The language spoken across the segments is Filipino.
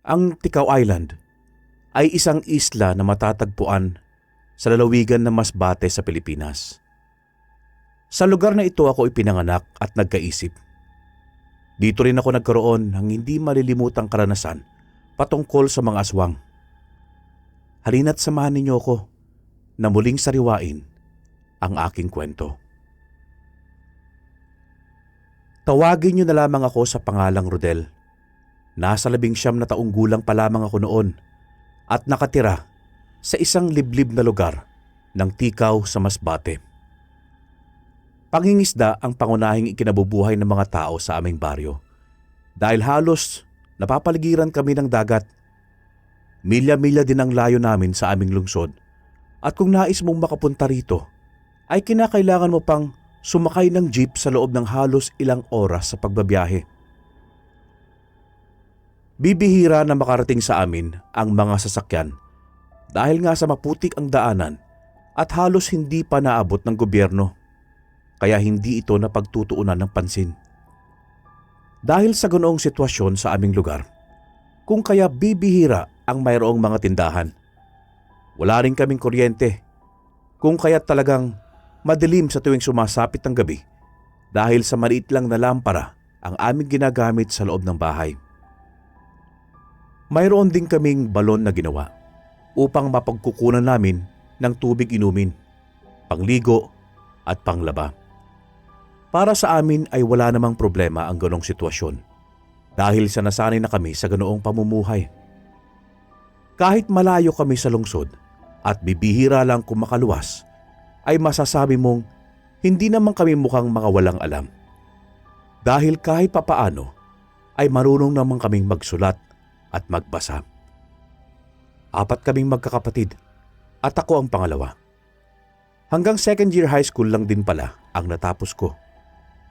Ang Ticao Island ay isang isla na matatagpuan sa lalawigan ng Masbate sa Pilipinas. Sa lugar na ito ako ipinanganak at nagkaisip. Dito rin ako nagkaroon ng hindi malilimutang karanasan patungkol sa mga aswang. Halina't samahan ninyo ako na muling sariwain ang aking kwento. Tawagin niyo na lamang ako sa pangalang Rodel. Nasa 19 na taong gulang pa lamang ako noon at nakatira sa isang liblib na lugar ng Ticao sa Masbate. Pangingisda ang pangunahing ikinabubuhay ng mga tao sa aming baryo dahil halos napapaligiran kami ng dagat. Milya-milya din ang layo namin sa aming lungsod at kung nais mong makapunta rito ay kinakailangan mo pang sumakay ng jeep sa loob ng halos ilang oras sa pagbabiyahe. Bibihira na makarating sa amin ang mga sasakyan dahil nga sa maputik ang daanan at halos hindi pa naabot ng gobyerno, kaya hindi ito napagtutuunan ng pansin. Dahil sa ganoong sitwasyon sa aming lugar, kung kaya bibihira ang mayroong mga tindahan. Wala rin kaming kuryente, kung kaya talagang madilim sa tuwing sumasapit ang gabi dahil sa maliit lang na lampara ang aming ginagamit sa loob ng bahay. Mayroon din kaming balon na ginawa upang mapagkukunan namin ng tubig inumin, pangligo at panglaba. Para sa amin ay wala namang problema ang ganong sitwasyon dahil sa nasanay na kami sa ganoong pamumuhay. Kahit malayo kami sa lungsod at bibihira lang kung makaluwas, ay masasabi mong hindi naman kami mukhang mga walang alam. Dahil kahit papaano ay marunong naman kaming magsulat at magbasa. 4 kaming magkakapatid at ako ang pangalawa. Hanggang 2nd year high school lang din pala ang natapos ko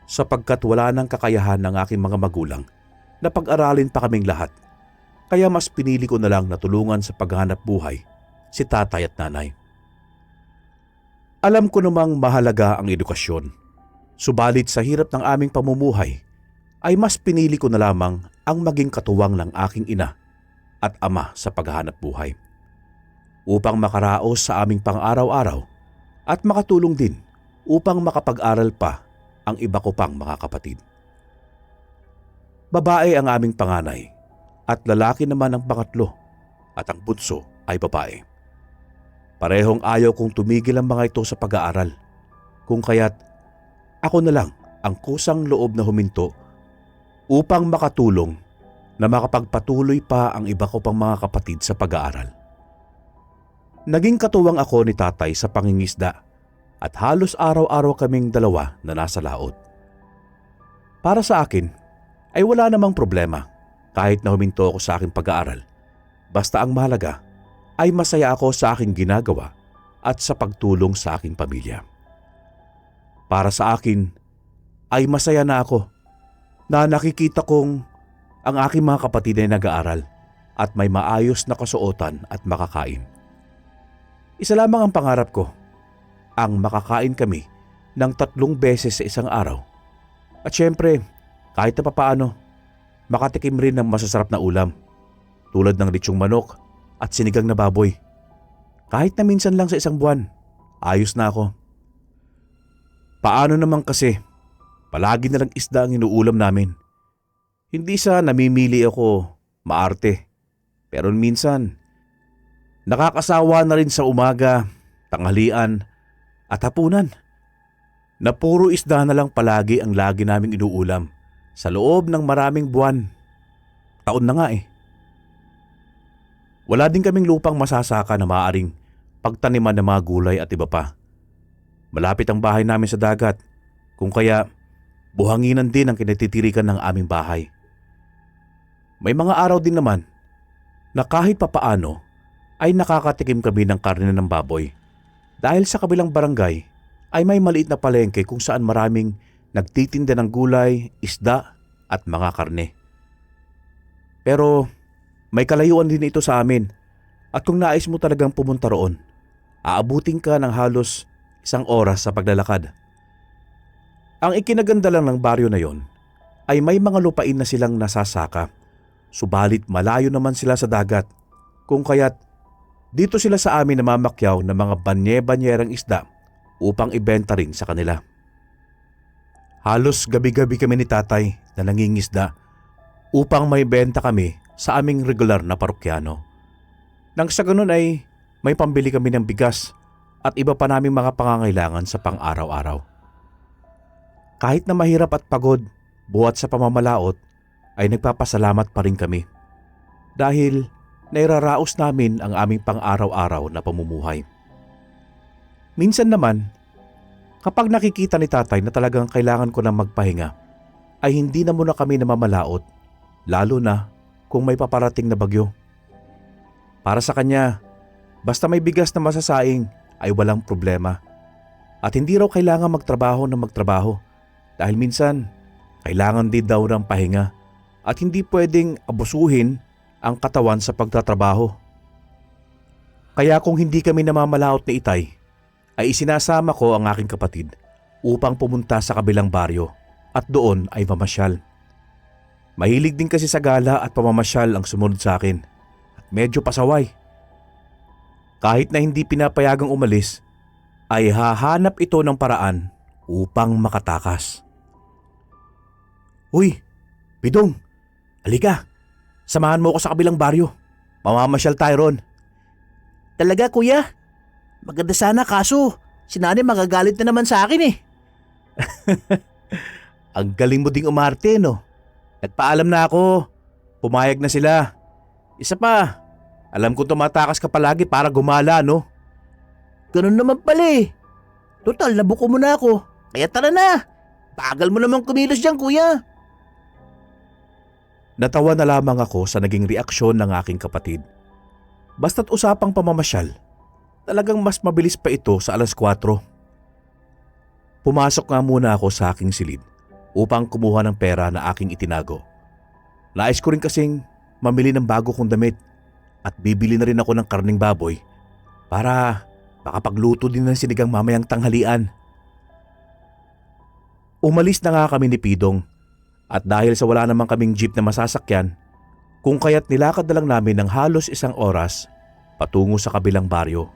sapagkat wala nang kakayahan ng aking mga magulang na pag-aralin pa kaming lahat, kaya mas pinili ko na lang na tulungan sa paghahanap buhay si tatay at nanay. Alam ko namang mahalaga ang edukasyon, subalit sa hirap ng aming pamumuhay ay mas pinili ko na lamang ang maging katuwang ng aking ina at ama sa paghahanap buhay upang makaraos sa aming pang-araw-araw at makatulong din upang makapag-aral pa ang iba ko pang mga kapatid. Babae ang aming panganay at lalaki naman ang pangatlo at ang bunso ay babae. Parehong ayaw kong tumigil ang mga ito sa pag-aaral, kung kaya't ako na lang ang kusang loob na huminto upang makatulong na makapagpatuloy pa ang iba ko pang mga kapatid sa pag-aaral. Naging katuwang ako ni tatay sa pangingisda at halos araw-araw kaming dalawa na nasa laot. Para sa akin ay wala namang problema kahit na huminto ako sa aking pag-aaral, basta ang mahalaga ay masaya ako sa aking ginagawa at sa pagtulong sa aking pamilya. Para sa akin ay masaya na ako na nakikita kong ang aking mga kapatid ay nag-aaral at may maayos na kasuotan at makakain. Isa lamang ang pangarap ko, ang makakain kami ng 3 beses sa isang araw. At syempre, kahit na papaano, makatikim rin ng masasarap na ulam tulad ng litsong manok at sinigang na baboy. Kahit na minsan lang sa isang buwan, ayos na ako. Paano naman kasi palagi na lang isda ang inuulam namin. Hindi sa namimili ako maarte, pero minsan nakakasawa na rin sa umaga, tanghalian at hapunan na puro isda na lang palagi ang lagi naming inuulam sa loob ng maraming buwan. Taon na nga eh. Wala din kaming lupang masasaka na maaaring pagtaniman ng mga gulay at iba pa. Malapit ang bahay namin sa dagat, kung kaya buhanginan din ang kinatitirikan ng aming bahay. May mga araw din naman na kahit papaano ay nakakatikim kami ng karne ng baboy dahil sa kabilang barangay ay may maliit na palengke kung saan maraming nagtitinda ng gulay, isda at mga karne. Pero may kalayuan din ito sa amin at kung nais mo talagang pumunta roon, aabutin ka ng halos 1 oras sa paglalakad. Ang ikinaganda lang ng baryo na yon ay may mga lupain na silang nasasaka. Subalit malayo naman sila sa dagat, kung kaya't dito sila sa amin namamakyaw ng mga banye-banyerang isda upang ibenta rin sa kanila. Halos gabi-gabi kami ni tatay na nangingisda upang may benta kami sa aming regular na parokyano. Nang sa ganun ay may pambili kami ng bigas at iba pa naming mga pangangailangan sa pang-araw-araw. Kahit na mahirap at pagod buhat sa pamamalaot ay nagpapasalamat pa rin kami dahil nairaraos namin ang aming pang-araw-araw na pamumuhay. Minsan naman, kapag nakikita ni tatay na talagang kailangan ko na magpahinga, ay hindi na muna kami namamalaot, lalo na kung may paparating na bagyo. Para sa kanya, basta may bigas na masasaing ay walang problema at hindi raw kailangan magtrabaho na magtrabaho dahil minsan kailangan din daw ng pahinga at hindi pwedeng abusuhin ang katawan sa pagtatrabaho. Kaya kung hindi kami namamalaot ni Itay, ay isinasama ko ang aking kapatid upang pumunta sa kabilang baryo at doon ay mamasyal. Mahilig din kasi sa gala at pamamasyal ang sumunod sa akin at medyo pasaway. Kahit na hindi pinapayagang umalis, ay hahanap ito ng paraan upang makatakas. Uy, Pidong! Halika, samahan mo ako sa kabilang baryo. Mamamasyal tayo ron. Talaga kuya? Maganda sana kaso si nanay magagalit na naman sa akin eh. Ang galing mo ding umarte, no? Nagpaalam na ako. Pumayag na sila. Isa pa, alam ko tumatakas ka palagi para gumala, no? Ganun naman pala eh. Total, nabuko mo na ako. Kaya tara na. Bagal mo naman kumilos dyan kuya. Natawa na lamang ako sa naging reaksyon ng aking kapatid. Basta't usapang pamamasyal, talagang mas mabilis pa ito sa 4:00. Pumasok nga muna ako sa aking silid upang kumuha ng pera na aking itinago. Nais ko rin kasing mamili ng bago kong damit at bibili na rin ako ng karning baboy para makapagluto din ng sinigang mamayang tanghalian. Umalis na nga kami ni Pidong. At dahil sa wala namang kaming jeep na masasakyan, kung kaya't nilakad na lang namin ng halos 1 oras patungo sa kabilang baryo.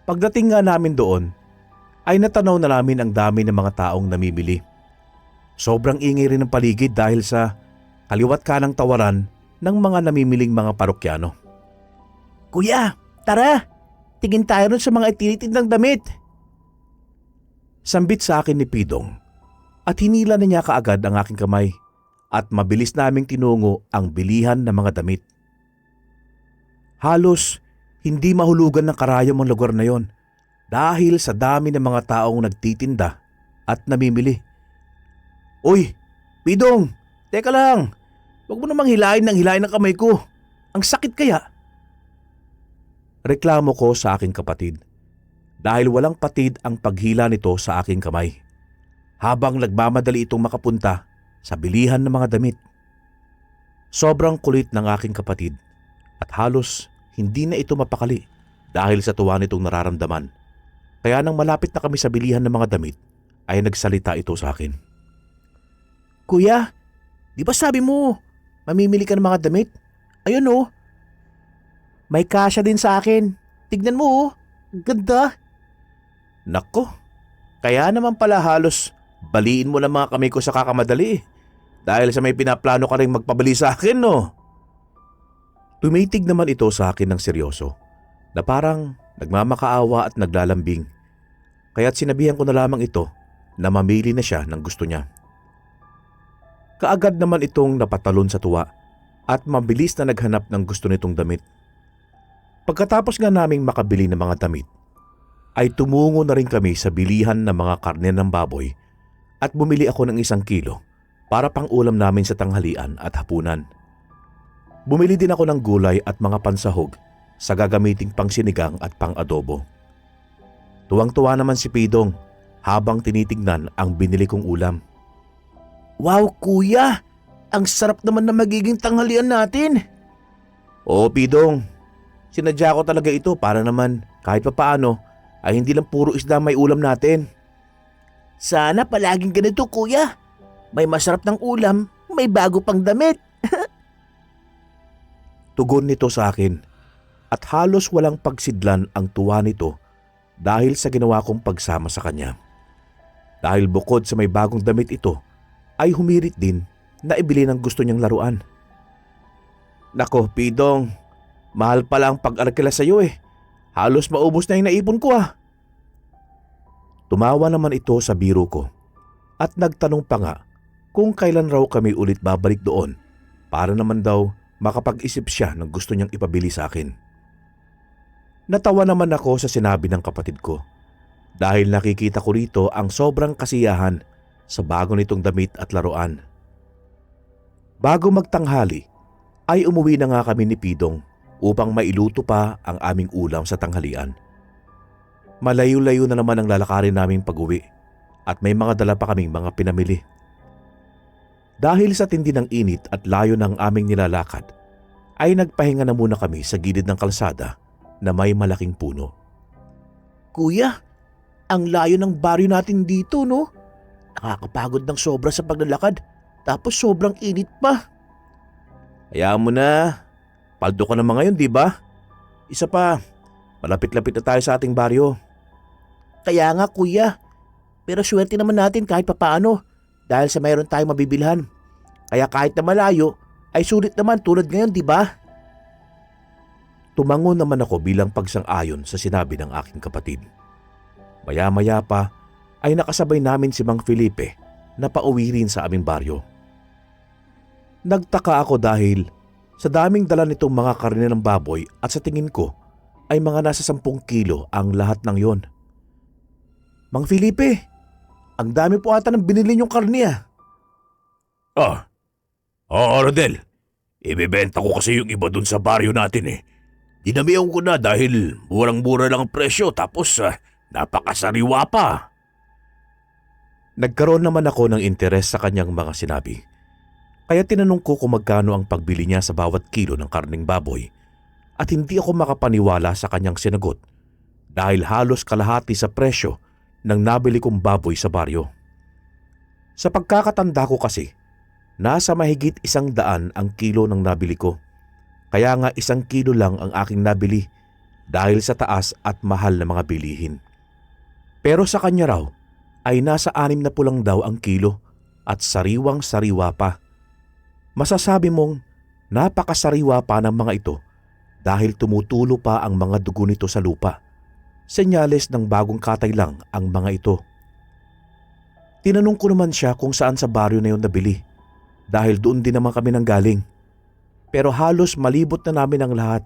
Pagdating nga namin doon, ay natanaw na namin ang dami ng mga taong namimili. Sobrang ingay rin ng paligid dahil sa kaliwat kanang tawaran ng mga namimiling mga parokyano. Kuya, tara! Tingin tayo ron sa mga itinitindang damit. Sambit sa akin ni Pidong. At hinila na niya kaagad ang aking kamay at mabilis naming tinungo ang bilihan ng mga damit. Halos hindi mahulugan ng karayom ang lugar na yon dahil sa dami ng mga taong nagtitinda at namimili. Uy, Pidong! Teka lang! Huwag mo namang hilain ng kamay ko. Ang sakit kaya? Reklamo ko sa aking kapatid dahil walang patid ang paghila nito sa aking kamay. Habang nagmamadali itong makapunta sa bilihan ng mga damit. Sobrang kulit ng aking kapatid at halos hindi na ito mapakali dahil sa tuwa nitong nararamdaman. Kaya nang malapit na kami sa bilihan ng mga damit ay nagsalita ito sa akin. Kuya, di ba sabi mo mamimili ka ng mga damit? Ayun oh. May kasya din sa akin. Tignan mo oh. Ganda. Nako, kaya naman pala halos baliin mo na mga kamay ko sa kakamadali dahil sa may pinaplano ka rin magpabali sa akin, no? Tumitig naman ito sa akin ng seryoso na parang nagmamakaawa at naglalambing. Kaya't sinabihan ko na lamang ito na mamili na siya ng gusto niya. Kaagad naman itong napatalon sa tuwa at mabilis na naghanap ng gusto nitong damit. Pagkatapos nga naming makabili ng mga damit, ay tumungo na rin kami sa bilihan ng mga karne ng baboy at bumili ako ng 1 kilo para pang ulam namin sa tanghalian at hapunan. Bumili din ako ng gulay at mga pansahog sa gagamiting pang sinigang at pang adobo. Tuwang-tuwa naman si Pidong habang tinitignan ang binili kong ulam. Wow kuya, ang sarap naman na magiging tanghalian natin. Oo Pidong, sinadya ko talaga ito para naman kahit papaano ay hindi lang puro isda may ulam natin. Sana palaging ganito kuya. May masarap ng ulam, may bago pang damit. Tugon nito sa akin at halos walang pagsidlan ang tuwa nito dahil sa ginawa kong pagsama sa kanya. Dahil bukod sa may bagong damit ito, ay humirit din na ibili ng gusto niyang laruan. Nako, Pidong, mahal pala ang pag-arkila sa iyo eh. Halos maubos na yung naipon ko ah. Tumawa naman ito sa biro ko at nagtanong pa nga kung kailan raw kami ulit babalik doon para naman daw makapag-isip siya ng gusto niyang ipabili sa akin. Natawa naman ako sa sinabi ng kapatid ko dahil nakikita ko rito ang sobrang kasiyahan sa bago nitong damit at laruan. Bago magtanghali ay umuwi na nga kami ni Pidong upang mailuto pa ang aming ulam sa tanghalian. Malayo-layo na naman ang lalakarin naming pag-uwi at may mga dala pa kaming mga pinamili. Dahil sa tindi ng init at layo ng aming nilalakad, ay nagpahinga na muna kami sa gilid ng kalsada na may malaking puno. Kuya, ang layo ng baryo natin dito, no? Nakakapagod ng sobra sa paglalakad, tapos sobrang init pa. Hayaan mo na, paldo ka naman ngayon, di ba? Isa pa, malapit-lapit na tayo sa ating baryo. Kaya nga kuya, pero swerte naman natin kahit papaano dahil sa mayroon tayong mabibilhan. Kaya kahit na malayo, ay sulit naman tulad ngayon, di ba? Tumango naman ako bilang pagsang-ayon sa sinabi ng aking kapatid. Maya-maya pa ay nakasabay namin si Mang Felipe na pauwi rin sa aming baryo. Nagtaka ako dahil sa daming dala nitong mga karne ng baboy at sa tingin ko ay mga nasa 10 kilo ang lahat ng yon. Mang Felipe, ang dami po ata ng binili niyong karne ah. Rodel. Ibebenta ko kasi yung iba dun sa baryo natin eh. Dinamihan ko na dahil murang-mura lang ang presyo tapos napakasariwa pa. Nagkaroon naman ako ng interes sa kanyang mga sinabi. Kaya tinanong ko kung magkano ang pagbili niya sa bawat kilo ng karning baboy at hindi ako makapaniwala sa kanyang sinagot dahil halos kalahati sa presyo ng nabili kong baboy sa baryo. Sa pagkakatanda ko kasi, nasa mahigit 100 ang kilo ng nabili ko. Kaya nga 1 kilo lang ang aking nabili dahil sa taas at mahal na mga bilihin. Pero sa kanya raw ay nasa 60 lang daw ang kilo at sariwang-sariwa pa. Masasabi mong napakasariwa pa ng mga ito dahil tumutulo pa ang mga dugo nito sa lupa. Senyales ng bagong katay lang ang mga ito. Tinanong ko naman siya kung saan sa baryo na yun nabili dahil doon din naman kami nanggaling. Pero halos malibot na namin ang lahat,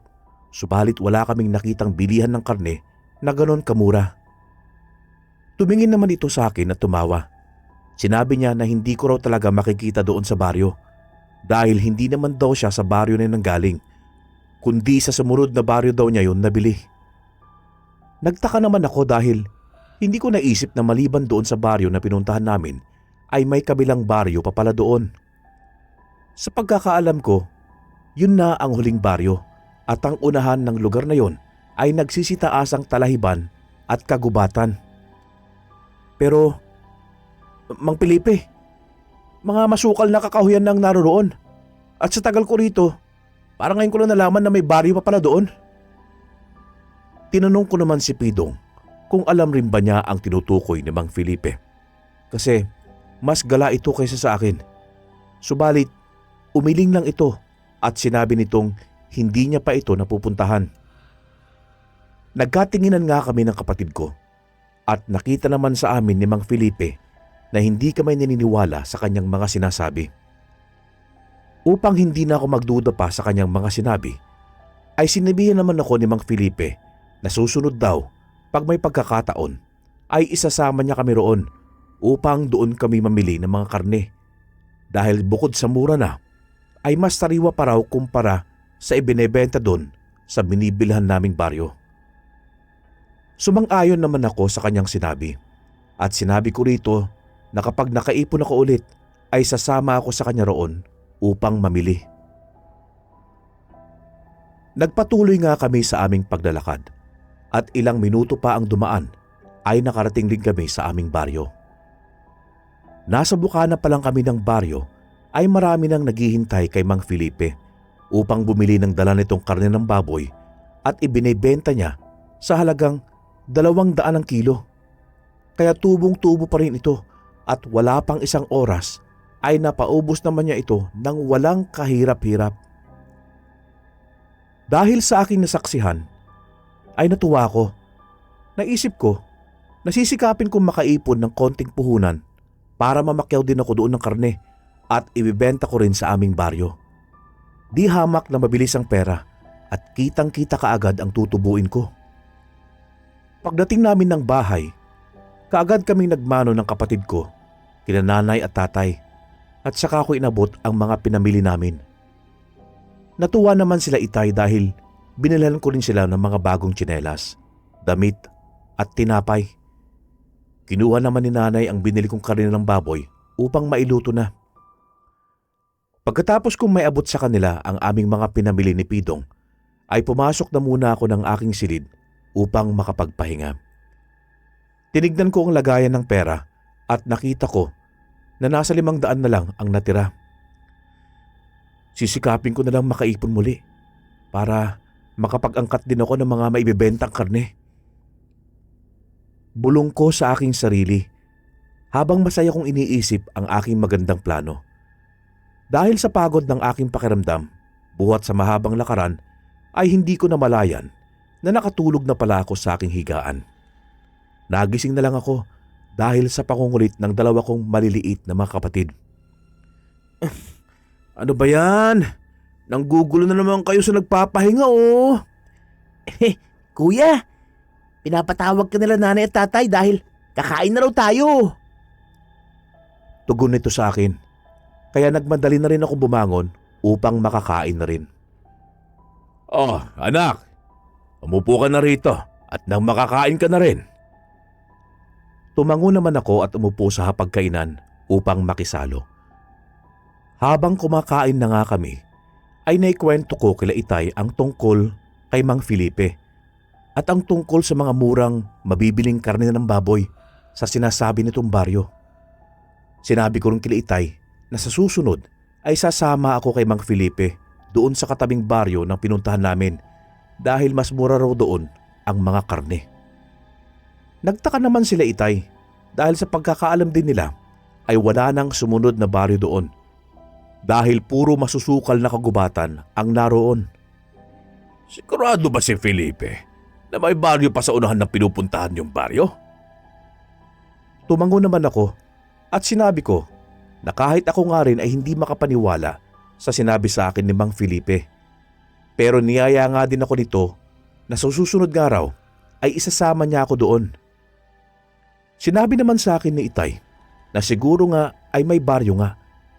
subalit wala kaming nakitang bilihan ng karne na ganon kamura. Tumingin naman ito sa akin at tumawa. Sinabi niya na hindi ko raw talaga makikita doon sa baryo dahil hindi naman daw siya sa baryo na nanggaling, kundi sa sumunod na baryo daw niya yun nabili. Nagtaka naman ako dahil hindi ko naisip na maliban doon sa baryo na pinuntahan namin ay may kabilang baryo pa pala doon. Sa pagkakaalam ko, yun na ang huling baryo at ang unahan ng lugar na yon ay nagsisitaasang talahiban at kagubatan. Pero, Mang Felipe, mga masukal na kakahuyan nang naroroon at sa tagal ko rito, parang ngayon ko lang nalaman na may baryo pa pala doon. Tinanong ko naman si Pidong kung alam rin ba niya ang tinutukoy ni Mang Felipe kasi mas gala ito kaysa sa akin. Subalit, umiling lang ito at sinabi nitong hindi niya pa ito napupuntahan. Nagkatinginan nga kami ng kapatid ko at nakita naman sa amin ni Mang Felipe na hindi kami naniniwala sa kanyang mga sinasabi. Upang hindi na ako magduda pa sa kanyang mga sinabi, ay sinabihan naman ako ni Mang Felipe na susunod daw pag may pagkakataon ay isasama niya kami roon upang doon kami mamili ng mga karne dahil bukod sa mura na ay mas sariwa pa raw kumpara sa ibinebenta doon sa binibilhan naming baryo. Sumang-ayon naman ako sa kanyang sinabi at sinabi ko rito na kapag nakaipon ako ulit ay sasama ako sa kanya roon upang mamili. Nagpatuloy nga kami sa aming paglalakad at ilang minuto pa ang dumaan ay nakarating din kami sa aming baryo. Nasa bukana pa lang kami ng baryo ay marami nang naghihintay kay Mang Felipe upang bumili ng dala nitong karne ng baboy at ibinebenta niya sa halagang 200 ang kilo. Kaya tubong-tubo pa rin ito at wala pang isang oras ay napaubos naman niya ito ng walang kahirap-hirap. Dahil sa aking nasaksihan ay natuwa ko. Naisip ko, nasisikapin kong makaipon ng konting puhunan para mamakyaw din ako doon ng karne at ibibenta ko rin sa aming baryo. Di hamak na mabilis ang pera at kitang-kita kaagad ang tutubuin ko. Pagdating namin ng bahay, kaagad kaming nagmano ng kapatid ko, kina nanay at tatay, at saka ko inabot ang mga pinamili namin. Natuwa naman sila Itay dahil binilhan ko rin sila ng mga bagong tsinelas, damit at tinapay. Kinuha naman ni nanay ang binili kong karne ng baboy upang mailuto na. Pagkatapos kong may abot sa kanila ang aming mga pinamili ni Pidong, ay pumasok na muna ako ng aking silid upang makapagpahinga. Tinignan ko ang lagayan ng pera at nakita ko na nasa 500 na lang ang natira. Sisikapin ko na lang makaipon muli para makapag-angkat din ako ng mga maibibentang karne. Bulong ko sa aking sarili habang masaya kong iniisip ang aking magandang plano. Dahil sa pagod ng aking pakiramdam, buhat sa mahabang lakaran, ay hindi ko namalayan na nakatulog na pala ako sa aking higaan. Nagising na lang ako dahil sa pangungulit ng dalawa kong maliliit na mga kapatid. Ano ba yan? Nanggugulo na naman kayo sa nagpapahinga oh. Kuya, pinapatawag ka nila nanay at tatay dahil kakain na raw tayo. Tugon nito sa akin, kaya nagmadali na rin akong bumangon upang makakain na rin. Oh, anak, umupo ka na rito at nang makakain ka na rin. Tumango naman ako at umupo sa hapagkainan upang makisalo. Habang kumakain na nga kami, ay naikwento ko kila Itay ang tungkol kay Mang Felipe at ang tungkol sa mga murang mabibiling karne ng baboy sa sinasabi nitong baryo. Sinabi ko rin kila Itay na sa susunod ay sasama ako kay Mang Felipe doon sa katabing baryo ng pinuntahan namin dahil mas mura raw doon ang mga karne. Nagtaka naman sila Itay dahil sa pagkakaalam din nila ay wala nang sumunod na baryo doon dahil puro masusukal na kagubatan ang naroon. Sigurado ba si Felipe na may baryo pa sa unahan ng pinupuntahan yung baryo? Tumango naman ako at sinabi ko na kahit ako nga rin ay hindi makapaniwala sa sinabi sa akin ni Mang Felipe. Pero niyaya nga din ako nito na sa susunod nga raw ay isasama niya ako doon. Sinabi naman sa akin ni Itay na siguro nga ay may baryo nga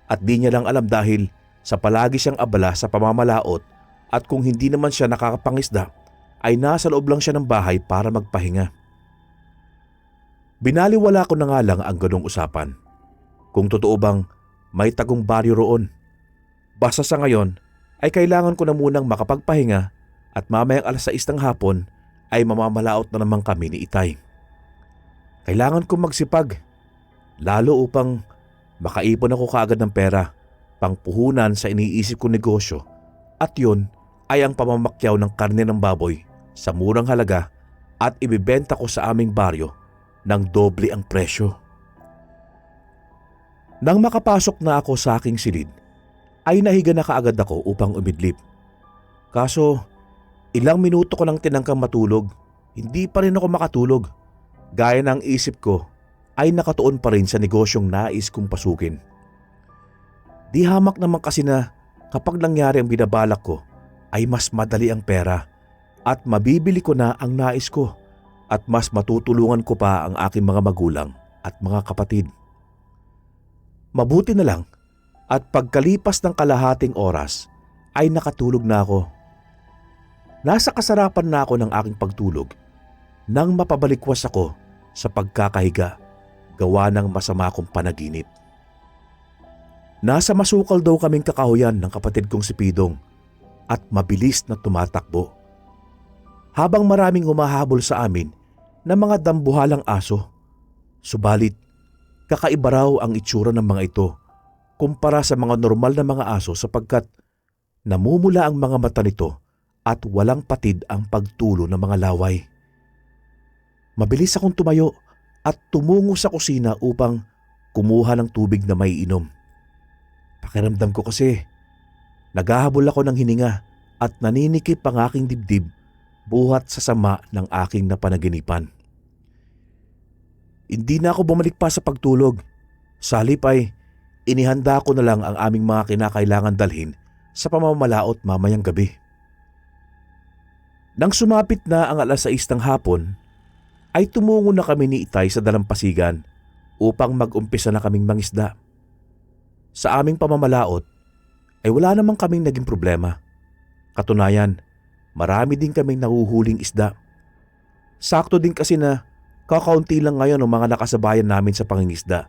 at di niya lang alam dahil sa palagi siyang abala sa pamamalaot at kung hindi naman siya nakakapangisda ay nasa loob lang siya ng bahay para magpahinga. Binaliwala ko na nga lang ang ganong usapan. Kung totoo bang may tagong baryo roon. Basta sa ngayon ay kailangan ko na munang makapagpahinga at mamayang 6:00 ng hapon ay mamamalaot na naman kami ni Itay. Kailangan kong magsipag, lalo upang makaipon ako kaagad ng pera, pangpuhunan sa iniisip kong negosyo at yun ay ang pamamakyaw ng karne ng baboy sa murang halaga at ibibenta ko sa aming baryo ng doble ang presyo. Nang makapasok na ako sa aking silid, ay nahiga na kaagad ako upang umidlip. Kaso, ilang minuto ko nang tinangkang matulog, hindi pa rin ako makatulog. Gaya ng isip ko ay nakatuon pa rin sa negosyong nais kong pasukin. Di hamak naman kasi na kapag nangyari ang binabalak ko ay mas madali ang pera at mabibili ko na ang nais ko at mas matutulungan ko pa ang aking mga magulang at mga kapatid. Mabuti na lang at pagkalipas ng kalahating oras ay nakatulog na ako. Nasa kasarapan na ako ng aking pagtulog nang mapabalikwas ako sa pagkakahiga gawa ng masama kong panaginip. Nasa masukal daw kaming kakahuyan ng kapatid kong si Pidong at mabilis na tumatakbo. Habang maraming humahabol sa amin na mga dambuhalang aso. Subalit, kakaiba raw ang itsura ng mga ito kumpara sa mga normal na mga aso sapagkat Namumula ang mga mata nito at walang patid ang pagtulo ng mga laway. Mabilis akong tumayo at tumungo sa kusina upang kumuha ng tubig na may inom. Pakiramdam ko kasi naghahabol ako ng hininga at naninikip ang aking dibdib buhat sa sama ng aking napanaginipan. Hindi na ako bumalik pa sa pagtulog. Sa halip ay inihanda ko na lang ang aming mga kinakailangan dalhin sa pamamalaot mamayang gabi. Nang sumapit na ang 6:00 ng hapon, ay tumungo na kami ni Itay sa dalampasigan upang mag-umpisa na kaming mangisda. Sa aming pamamalaot ay wala namang kaming naging problema. Katunayan, marami din kaming nahuhuling isda. Sakto din kasi na kakaunti lang ngayon ang mga nakasabayan namin sa pangingisda,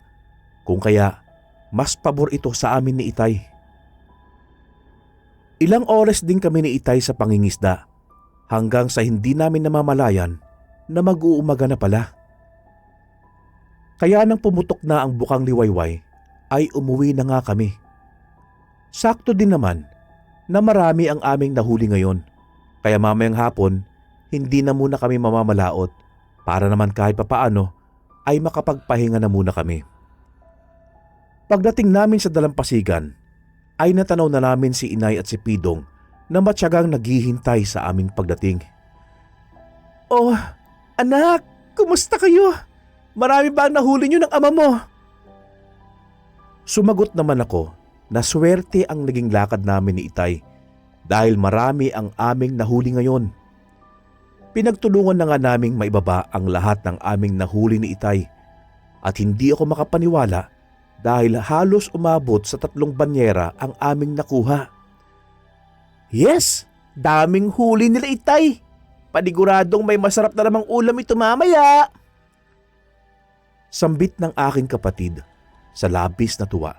kung kaya mas pabor ito sa amin ni Itay. Ilang oras din kami ni Itay sa pangingisda hanggang sa hindi namin namamalayan na mag-uumaga na pala. Kaya nang pumutok na ang bukang liwayway ay umuwi na nga kami. Sakto din naman na marami ang aming nahuli ngayon, kaya mamayang hapon hindi na muna kami mamamalaot para naman kahit papaano ay makapagpahinga na muna kami. Pagdating namin sa dalampasigan ay natanaw na namin si Inay at si Pidong na matyagang naghihintay sa aming pagdating. "Oh, anak, kumusta kayo? Marami ba ang nahuli niyo ng ama mo?" Sumagot naman ako na swerte ang naging lakad namin ni Itay dahil marami ang aming nahuli ngayon. Pinagtulungan na nga naming maibaba ang lahat ng aming nahuli ni Itay at hindi ako makapaniwala dahil halos umabot sa 3 banyera ang aming nakuha. "Yes, daming huli nila Itay. Paniguradong may masarap na namang ulam ito mamaya." Sambit ng aking kapatid sa labis na tuwa.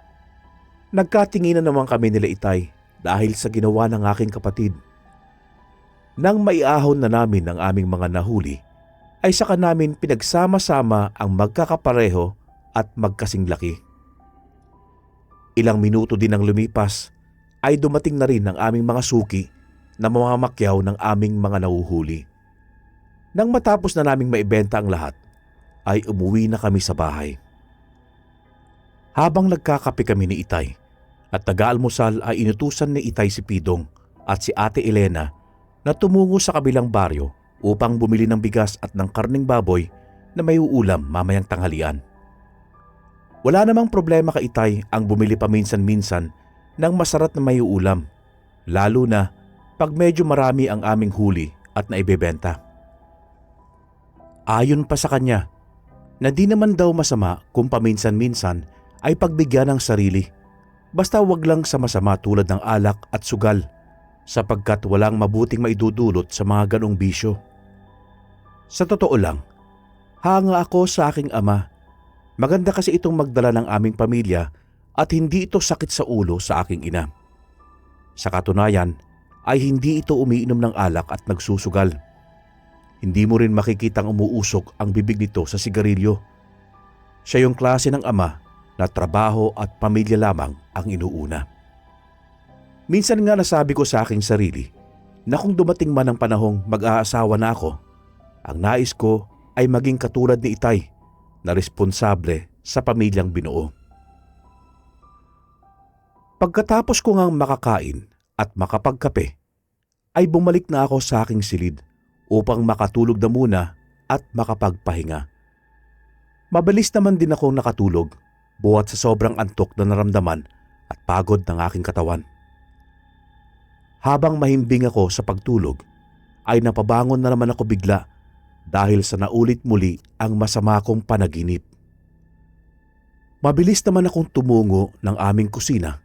Nagkatinginan naman kami nila Itay dahil sa ginawa ng aking kapatid. Nang maiahon na namin ang aming mga nahuli, ay saka namin pinagsama-sama ang magkakapareho at magkasing laki. Ilang minuto din ang lumipas ay dumating na rin ang aming mga suki na mamamakyaw ng aming mga nahuhuli. Nang matapos na naming maibenta ang lahat, ay umuwi na kami sa bahay. Habang nagkakape kami ni Itay at nag-aalmusal ay inutusan ni Itay si Pidong at si Ate Elena na tumungo sa kabilang baryo upang bumili ng bigas at ng karning baboy na may uulam mamayang tanghalian. Wala namang problema kay Itay ang bumili paminsan-minsan ng masarap na may uulam, lalo na pag medyo marami ang aming huli at naibebenta. Ayon pa sa kanya na di naman daw masama kung paminsan-minsan ay pagbigyan ng sarili, basta wag lang sa masama tulad ng alak at sugal, sapagkat walang mabuting maidudulot sa mga ganong bisyo. Sa totoo lang, hanga ako sa aking ama. Maganda kasi itong magdala ng aming pamilya at hindi ito sakit sa ulo sa aking ina. Sa katunayan ay hindi ito umiinom ng alak at nagsusugal. Hindi mo rin makikitang umuusok ang bibig nito sa sigarilyo. Siya yung klase ng ama na trabaho at pamilya lamang ang inuuna. Minsan nga nasabi ko sa aking sarili na kung dumating man ang panahong mag-aasawa na ako, ang nais ko ay maging katulad ni Itay na responsable sa pamilyang binuo. Pagkatapos ko ngang makakain at makapagkape, ay bumalik na ako sa aking silid upang makatulog na muna at makapagpahinga. Mabilis naman din akong nakatulog buhat sa sobrang antok na naramdaman at pagod ng aking katawan. Habang mahimbing ako sa pagtulog, ay napabangon na naman ako bigla dahil sa naulit muli ang masama kong panaginip. Mabilis naman akong tumungo ng aming kusina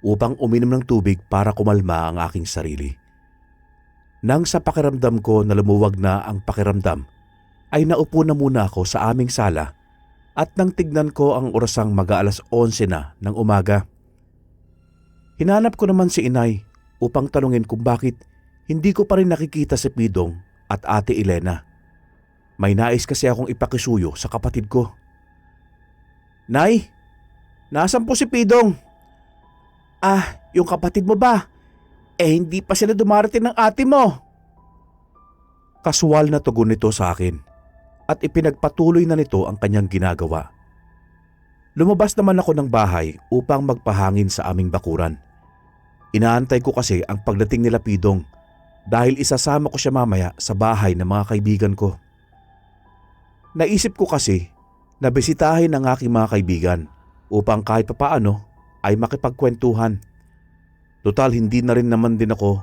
upang uminom ng tubig para kumalma ang aking sarili. Nang sa pakiramdam ko na lumuwag na ang pakiramdam, ay naupo na muna ako sa aming sala at nang tignan ko ang orasang mag-11 na ng umaga. Hinanap ko naman si Inay upang tanungin kung bakit hindi ko pa rin nakikita si Pidong at Ate Elena. May nais kasi akong ipakisuyo sa kapatid ko. "Nay, nasan po si Pidong?" "Ah, yung kapatid mo ba? Hindi pa sila dumarating ng ate mo. Kaswal na tugon nito sa akin at ipinagpatuloy na nito ang kanyang ginagawa. Lumabas naman ako ng bahay upang magpahangin sa aming bakuran. Inaantay ko kasi ang pagdating nila Pidong dahil isasama ko siya mamaya sa bahay ng mga kaibigan ko. Naisip ko kasi na bisitahin ang aking mga kaibigan upang kahit papaano ay makipagkwentuhan. Total hindi na rin naman din ako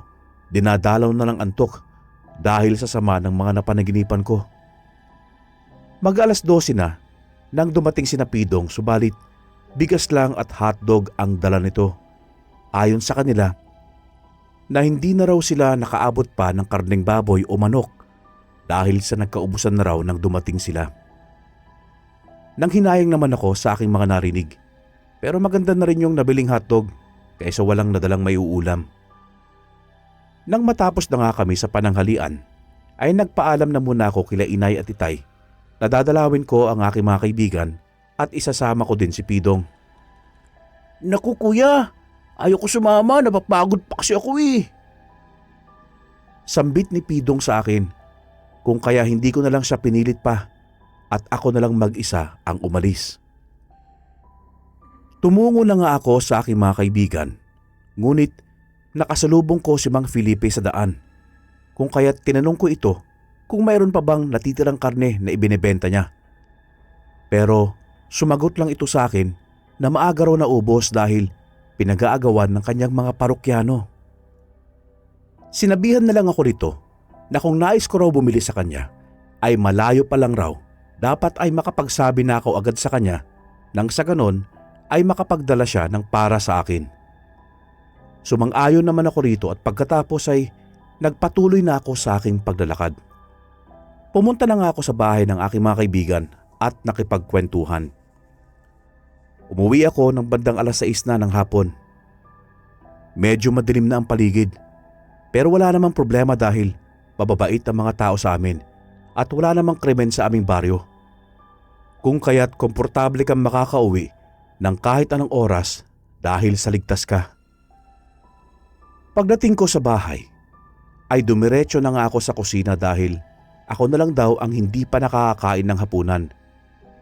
dinadalaw na ng antok dahil sa sama ng mga napanaginipan ko. Mag-alas 12 na nang dumating sina Pidong, subalit bigas lang at hotdog ang dala nito. Ayon sa kanila na hindi na raw sila nakaabot pa ng karneng baboy o manok dahil sa nagkaubusan na raw nang dumating sila. Nang hinayang naman ako sa aking mga narinig, pero maganda na rin yung nabiling hotdog kaysa walang nadalang may uulam. Nang matapos na nga kami sa pananghalian, ay nagpaalam na muna ako kila inay at itay na dadalawin ko ang aking mga kaibigan at isasama ko din si Pidong. Naku kuya, ayoko sumama, napapagod pa kasi ako eh. Sambit ni Pidong sa akin, kung kaya hindi ko na lang siya pinilit pa at ako na lang mag-isa ang umalis. Tumungo na nga ako sa aking mga kaibigan, ngunit nakasalubong ko si Mang Felipe sa daan. Kung kaya't tinanong ko ito kung mayroon pa bang natitirang karne na ibinebenta niya. Pero sumagot lang ito sa akin na maaga raw naubos dahil pinag-aagawan ng kanyang mga parokyano. Sinabihan na lang ako nito na kung nais ko raw bumili sa kanya ay malayo pa lang raw, dapat ay makapagsabi na ako agad sa kanya nang sa ganon ay makapagdala siya ng para sa akin. Sumang-ayon naman ako rito at pagkatapos ay nagpatuloy na ako sa aking paglalakad. Pumunta na nga ako sa bahay ng aking mga kaibigan at nakipagkwentuhan. Umuwi ako ng bandang alas 6 na ng hapon. Medyo madilim na ang paligid, pero wala namang problema dahil mababait ang mga tao sa amin at wala namang krimen sa aming baryo. Kung kaya't komportable kang makakauwi ng kahit anong oras dahil sa ligtas ka. Pagdating ko sa bahay, ay dumiretso na nga ako sa kusina dahil ako na lang daw ang hindi pa nakakakain ng hapunan.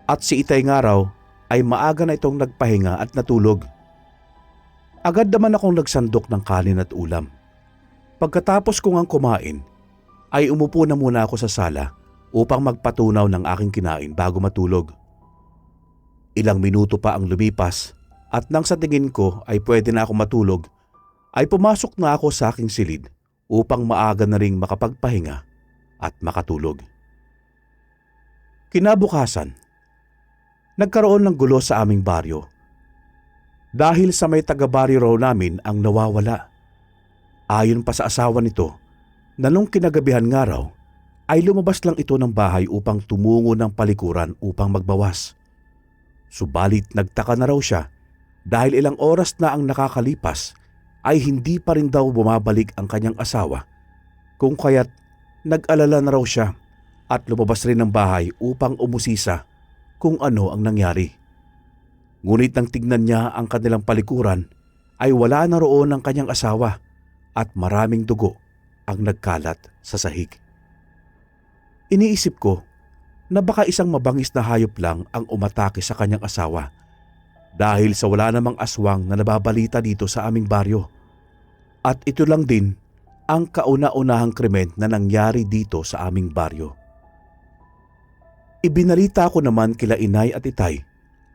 At si itay nga raw ay maaga na itong nagpahinga at natulog. Agad naman akong nagsandok ng kanin at ulam. Pagkatapos kong ang kumain, ay umupo na muna ako sa sala upang magpatunaw ng aking kinain bago matulog. Ilang minuto pa ang lumipas at nang sa tingin ko ay pwede na ako matulog, ay pumasok na ako sa aking silid upang maaga na ring makapagpahinga at makatulog. Kinabukasan, nagkaroon ng gulo sa aming baryo dahil sa may taga-baryo raw namin ang nawawala. Ayon pa sa asawa nito na nung kinagabihan nga raw ay lumabas lang ito ng bahay upang tumungo ng palikuran upang magbawas. Subalit nagtaka na raw siya dahil ilang oras na ang nakakalipas ay hindi pa rin daw bumabalik ang kanyang asawa, kung kaya't nag-alala na raw siya at lumabas rin ng bahay upang umusisa kung ano ang nangyari. Ngunit nang tignan niya ang kanilang palikuran ay wala na roon ang kanyang asawa at maraming dugo ang nagkalat sa sahig. Iniisip ko na baka isang mabangis na hayop lang ang umatake sa kanyang asawa dahil sa wala namang aswang na nababalita dito sa aming baryo. At ito lang din ang kauna-unahang krimen na nangyari dito sa aming baryo. Ibinalita ko naman kila inay at itay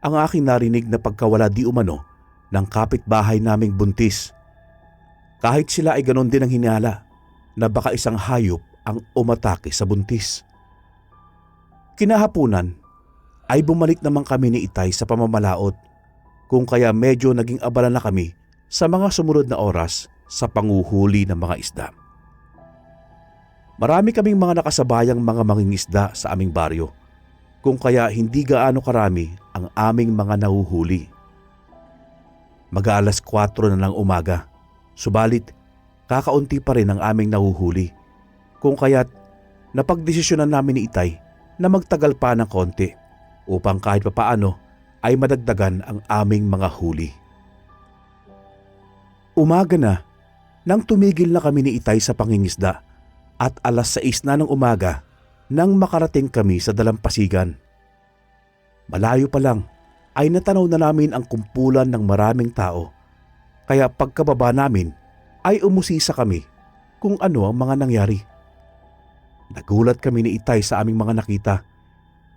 ang aking narinig na pagkawala di umano ng kapitbahay naming buntis. Kahit sila ay ganon din ang hinala na baka isang hayop ang umatake sa buntis. Kinahapunan ay bumalik naman kami ni itay sa pamamalaot, kung kaya medyo naging abala na kami sa mga sumunod na oras sa panguhuli ng mga isda. Marami kaming mga nakasabayang mga mangingisda sa aming baryo, kung kaya hindi gaano karami ang aming mga nahuhuli. Mag-aalas 4 na ng umaga, subalit kakaunti pa rin ang aming nahuhuli, kung kaya't napagdesisyonan namin ni itay na magtagal pa ng konti upang kahit papaano ay madagdagan ang aming mga huli. Umaga na Nang tumigil na kami ni Itay sa pangingisda at 6:00 na ng umaga nang makarating kami sa dalampasigan. Malayo pa lang ay natanaw na namin ang kumpulan ng maraming tao, kaya pagkababa namin ay umusisa kami kung ano ang mga nangyari. Nagulat kami ni Itay sa aming mga nakita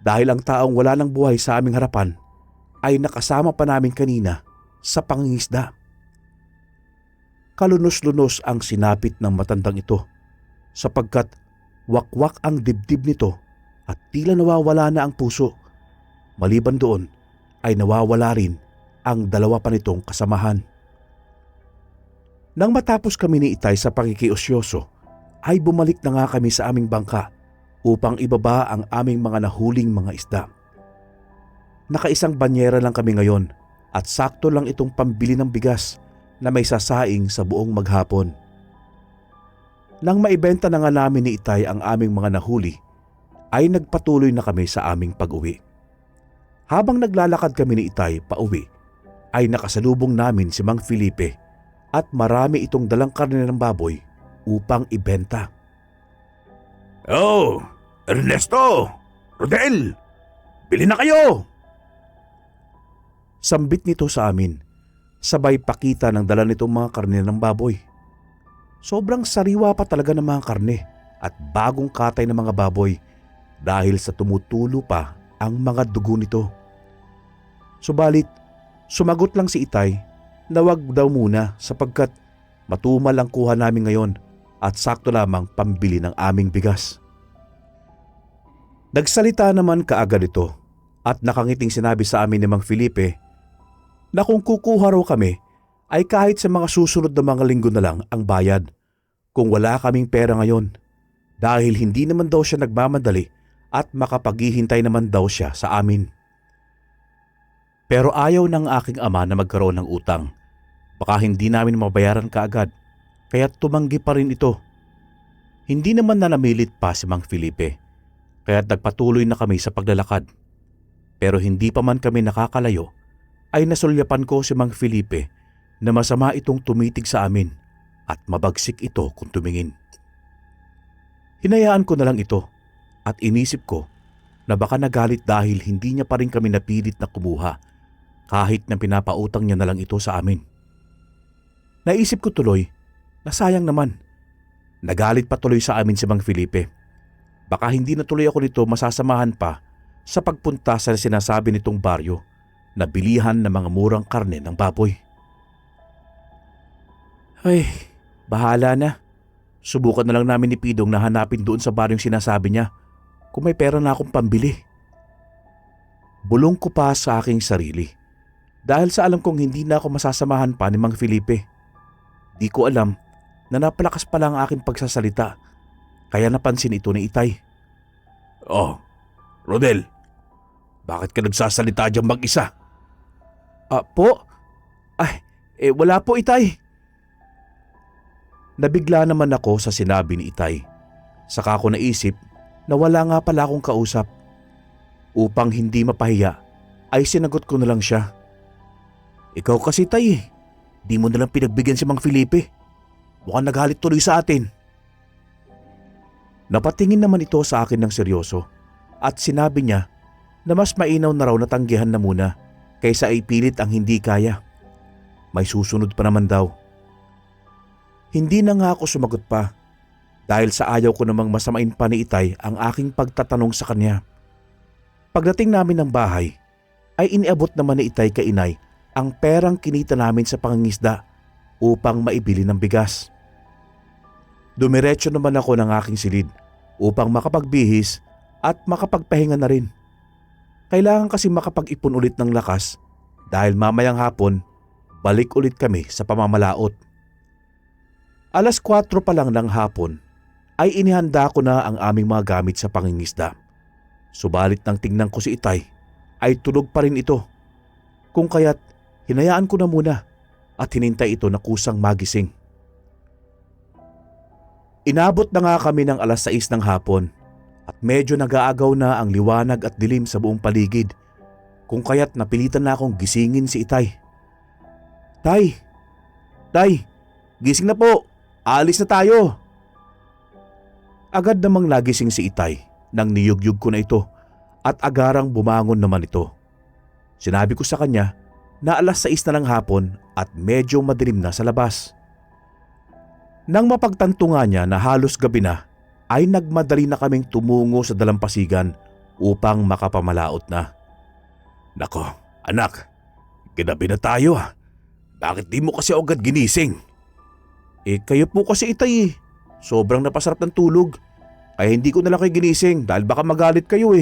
dahil ang taong wala ng buhay sa aming harapan ay nakasama pa namin kanina sa pangingisda. Kalunos-lunos ang sinapit ng matandang ito sapagkat wakwak ang dibdib nito at tila nawawala na ang puso. Maliban doon ay nawawala rin ang 2 pa nitong kasamahan. Nang matapos kami ni Itay sa pakikiosyoso ay bumalik na nga kami sa aming bangka upang ibaba ang aming mga nahuling mga isda. Nakaisang banyera lang kami ngayon at sakto lang itong pambili ng bigas na may sasaing sa buong maghapon. Nang maibenta na nga namin ni Itay ang aming mga nahuli, ay nagpatuloy na kami sa aming pag-uwi. Habang naglalakad kami ni Itay pauwi, ay nakasalubong namin si Mang Felipe at marami itong dalang karne ng baboy upang ibenta. "Oh, Ernesto! Rodel! Bili na kayo!" Sambit nito sa amin, sabay pakita ng dala nitong mga karne ng baboy. Sobrang sariwa pa talaga ng mga karne at bagong katay ng mga baboy dahil sa tumutulo pa ang mga dugo nito. Subalit, sumagot lang si Itay na wag daw muna sapagkat matumal ang kuha namin ngayon at sakto lamang pambili ng aming bigas. Nagsalita naman kaagad ito at nakangiting sinabi sa amin ni Mang Felipe na kung kukuha raw kami ay kahit sa mga susunod na mga linggo na lang ang bayad kung wala kaming pera ngayon dahil hindi naman daw siya nagmamadali at makapaghihintay naman daw siya sa amin. Pero ayaw ng aking ama na magkaroon ng utang. Baka hindi namin mabayaran kaagad kaya tumanggi pa rin ito. Hindi naman nanamilit pa si Mang Felipe kaya nagpatuloy na kami sa paglalakad. Pero hindi pa man kami nakakalayo ay nasulyapan ko si Mang Felipe na masama itong tumitig sa amin at mabagsik ito kung tumingin. Hinayaan ko na lang ito at inisip ko na baka nagalit dahil hindi niya pa rin kami napilit na kumuha kahit na pinapautang niya na lang ito sa amin. Naisip ko tuloy na sayang naman. Nagalit pa tuloy sa amin si Mang Felipe. Baka hindi na tuloy ako nito masasamahan pa sa pagpunta sa sinasabi nitong baryo na bilihan ng mga murang karne ng baboy. Ay, bahala na. Subukan na lang namin ni Pidong na hanapin doon sa baryong sinasabi niya kung may pera na akong pambili. Bulong ko pa sa aking sarili dahil sa alam kong hindi na ako masasamahan pa ni Mang Felipe. Di ko alam na napalakas pala ang aking pagsasalita kaya napansin ito ni Itay. "Oh, Rodel, bakit ka nagsasalita dyan mag-isa?" Po? Wala po, Itay." Nabigla naman ako sa sinabi ni Itay. Saka ko naisip na wala nga pala akong kausap. Upang hindi mapahiya ay sinagot ko na lang siya. "Ikaw kasi, Tay, di mo nalang pinagbigyan si Mang Felipe. Mukhang nagalit tuloy sa atin." Napatingin naman ito sa akin ng seryoso at sinabi niya na mas mainam na raw na tanggihan na muna kaysa ipilit ang hindi kaya. May susunod pa naman daw. Hindi na nga ako sumagot pa dahil sa ayaw ko namang masamain pa ni Itay ang aking pagtatanong sa kanya. Pagdating namin ng bahay ay iniabot naman ni Itay kay Inay ang perang kinita namin sa pangingisda upang maibili ng bigas. Dumiretso naman ako ng aking silid upang makapagbihis at makapagpahinga na rin. Kailangan kasi makapag-ipon ulit ng lakas dahil mamayang hapon balik ulit kami sa pamamalaot. 4:00 pa lang ng hapon ay inihanda ko na ang aming mga gamit sa pangingisda. Subalit nang tingnan ko si Itay ay tulog pa rin ito. Kung kaya't hinayaan ko na muna at hinintay ito na kusang magising. Inabot na nga kami ng 6:00 ng hapon at medyo nag-aagaw na ang liwanag at dilim sa buong paligid. Kung kaya't napilitan na akong gisingin si Itay. Tay, gising na po. Alis na tayo! Agad namang nagising si Itay nang niyugyug ko na ito at agarang bumangon naman ito. Sinabi ko sa kanya na 6:00 na ng hapon at medyo madilim na sa labas. Nang mapagtanto nga niya na halos gabi na, ay nagmadali na kaming tumungo sa dalampasigan upang makapamalaot na. Nako, anak, ginabi na tayo ah. Bakit di mo kasi agad ginising? Kayo po kasi Itay Sobrang napasarap ng tulog. Kaya hindi ko na lang kayo ginising dahil baka magalit kayo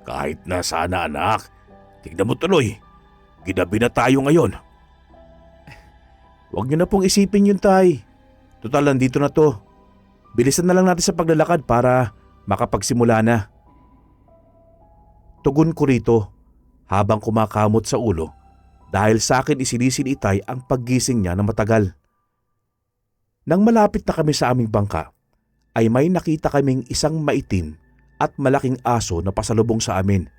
Kahit na sana anak, tignan mo tuloy. Ginabi na tayo ngayon. Huwag niyo na pong isipin yun, Tay. Total, nandito na to. Bilisan na lang natin sa paglalakad para makapagsimula na. Tugon ko rito habang kumakamot sa ulo dahil sa akin isinisin Itay ang paggising niya na matagal. Nang malapit na kami sa aming bangka, ay may nakita kaming isang maitim at malaking aso na pasalubong sa amin.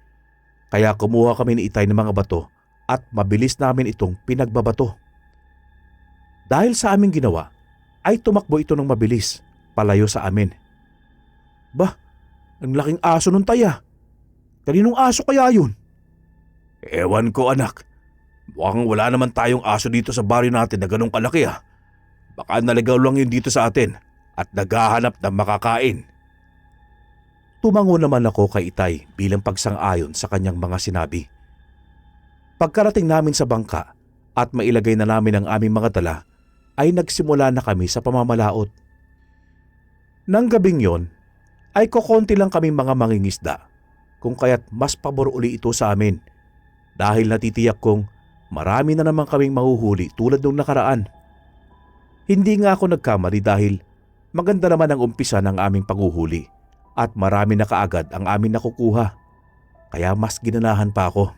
Kaya kumuha kami ni Itay ng mga bato at mabilis namin itong pinagbabato. Dahil sa aming ginawa, ay tumakbo ito ng mabilis palayo sa amin. Bah, ang laking aso nun Tay. Kaninong aso kaya yun? Ewan ko anak. Mukhang wala naman tayong aso dito sa baryo natin na ganong kalaki Baka naligaw lang yun dito sa atin at naghahanap ng makakain. Tumango naman ako kay Itay bilang pagsang-ayon sa kanyang mga sinabi. Pagkarating namin sa bangka at mailagay na namin ang aming mga dala, ay nagsimula na kami sa pamamalaot. Nang gabing yon, ay kokonti lang kaming mga mangingisda, kung kaya't mas pabor uli ito sa amin dahil natitiyak kong marami na naman kaming mahuhuli tulad nung nakaraan. Hindi nga ako nagkamali dahil maganda naman ang umpisa ng aming paghuhuli at marami na kaagad ang amin nakukuha. Kaya mas ginanahan pa ako.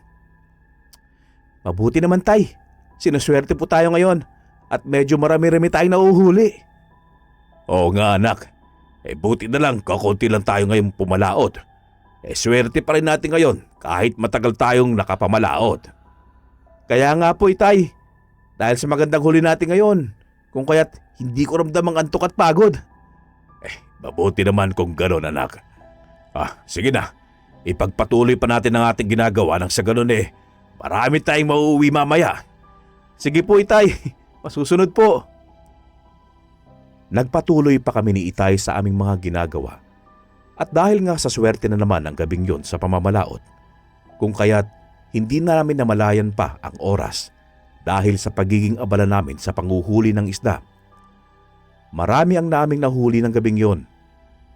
Mabuti naman Tay, sinuswerte po tayo ngayon at medyo marami-rami tayong nauhuli. Oo nga anak, buti na lang kakunti lang tayo ngayong pumalaot. Swerte pa rin natin ngayon kahit matagal tayong nakapamalaot. Kaya nga po Itay, dahil sa magandang huli natin ngayon, kung kaya't hindi ko ramdam ang antok at pagod. Mabuti naman kung gano'n anak. Sige na. Ipagpatuloy pa natin ang ating ginagawa nang sa gano'n marami tayong mauuwi mamaya. Sige po Itay, masusunod po. Nagpatuloy pa kami ni Itay sa aming mga ginagawa. At dahil nga sa swerte na naman ang gabing yon sa pamamalaot, kung kaya't hindi namin namalayan pa ang oras dahil sa pagiging abala namin sa panguhuli ng isda. Marami ang naming nahuli ng gabing yon,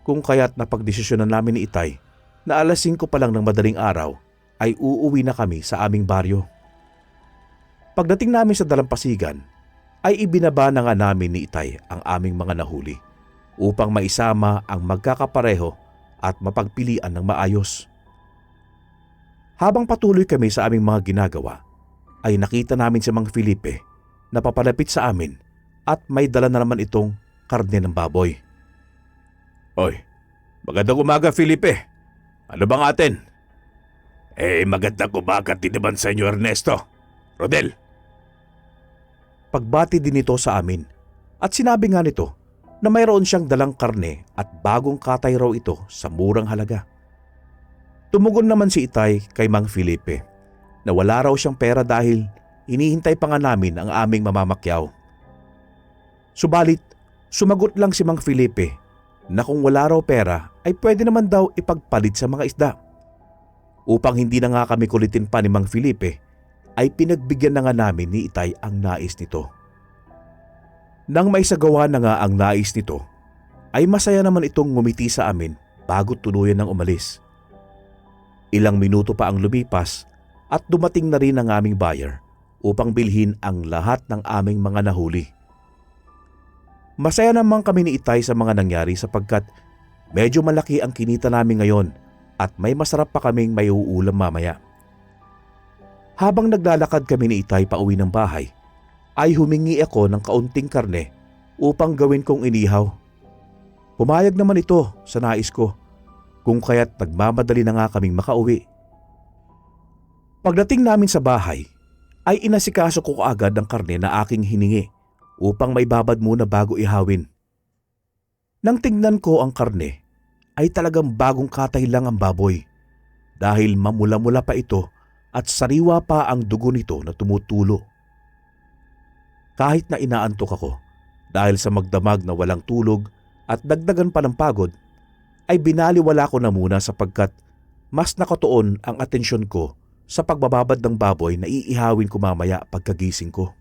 kung kaya't napagdesisyonan namin ni Itay na 5:00 pa lang ng madaling araw ay uuwi na kami sa aming baryo. Pagdating namin sa dalampasigan, ay ibinaba na nga namin ni Itay ang aming mga nahuli upang maisama ang magkakapareho at mapagpilian ng maayos. Habang patuloy kami sa aming mga ginagawa, ay nakita namin si Mang Felipe na papalapit sa amin at may dala na naman itong karne ng baboy. Oy, magandang umaga Felipe. Ano bang atin? Magandang umaga din naman sa inyo Ernesto. Rodel. Pagbati din ito sa amin at sinabi nga nito na mayroon siyang dalang karne at bagong katay raw ito sa murang halaga. Tumugon naman si Itay kay Mang Felipe na wala raw siyang pera dahil hinihintay pa nga namin ang aming mamamakyaw. Subalit, sumagot lang si Mang Felipe na kung wala raw pera ay pwede naman daw ipagpalit sa mga isda. Upang hindi na nga kami kulitin pa ni Mang Felipe, ay pinagbigyan na nga namin ni Itay ang nais nito. Nang maisagawa na nga ang nais nito, ay masaya naman itong ngumiti sa amin bago tuluyan ng umalis. Ilang minuto pa ang lumipas at dumating na rin ang aming buyer upang bilhin ang lahat ng aming mga nahuli. Masaya naman kami ni Itay sa mga nangyari sapagkat medyo malaki ang kinita namin ngayon at may masarap pa kaming may uulam mamaya. Habang naglalakad kami ni Itay pauwi ng bahay, ay humingi ako ng kaunting karne upang gawin kong inihaw. Pumayag naman ito sa nais ko, kung kaya't nagmamadali na nga kaming makauwi. Pagdating namin sa bahay, ay inasikaso ko kaagad ang karne na aking hiningi upang maibabad muna bago ihawin. Nang tingnan ko ang karne, ay talagang bagong katay lang ang baboy dahil mamula-mula pa ito at sariwa pa ang dugo nito na tumutulo. Kahit na inaantok ako dahil sa magdamag na walang tulog at dagdagan pa ng pagod, ay binaliwala ko na muna sapagkat mas nakatuon ang atensyon ko sa pagbababad ng baboy na iihawin ko mamaya pagkagising ko.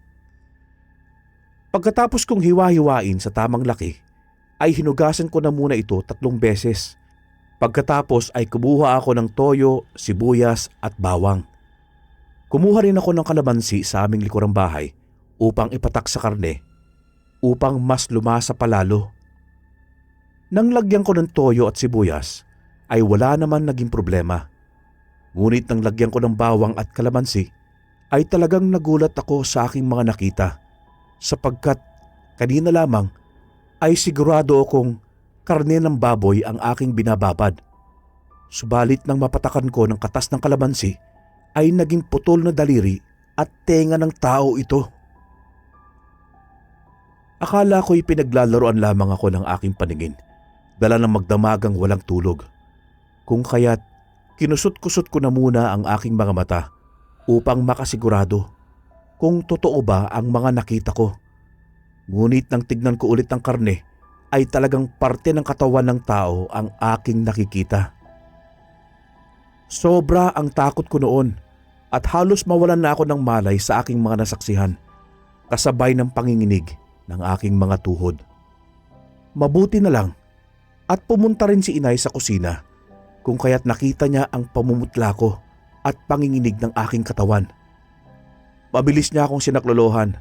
Pagkatapos kong hiwa-hiwain sa tamang laki, ay hinugasan ko na muna ito 3 beses. Pagkatapos ay kumuha ako ng toyo, sibuyas at bawang. Kumuha rin ako ng kalamansi sa aming likurang bahay upang ipatak sa karne upang mas lumasa palalo. Nang lagyan ko ng toyo at sibuyas ay wala naman naging problema. Ngunit nang lagyan ko ng bawang at kalamansi ay talagang nagulat ako sa aking mga nakita sapagkat kanina lamang ay sigurado akong karne ng baboy ang aking binababad. Subalit nang mapatakan ko ng katas ng kalamansi ay naging putol na daliri at tenga ng tao ito. Akala ko'y pinaglalaroan lamang ako ng aking paningin, dala ng magdamagang walang tulog. Kung kaya't kinusot-kusot ko na muna ang aking mga mata upang makasigurado kung totoo ba ang mga nakita ko. Ngunit nang tignan ko ulit ang karne, ay talagang parte ng katawan ng tao ang aking nakikita. Sobra ang takot ko noon at halos mawalan na ako ng malay sa aking mga nasaksihan, kasabay ng panginginig ng aking mga tuhod. Mabuti na lang at pumunta rin si inay sa kusina kung kaya't nakita niya ang pamumutla ko at panginginig ng aking katawan. Mabilis niya akong sinaklolohan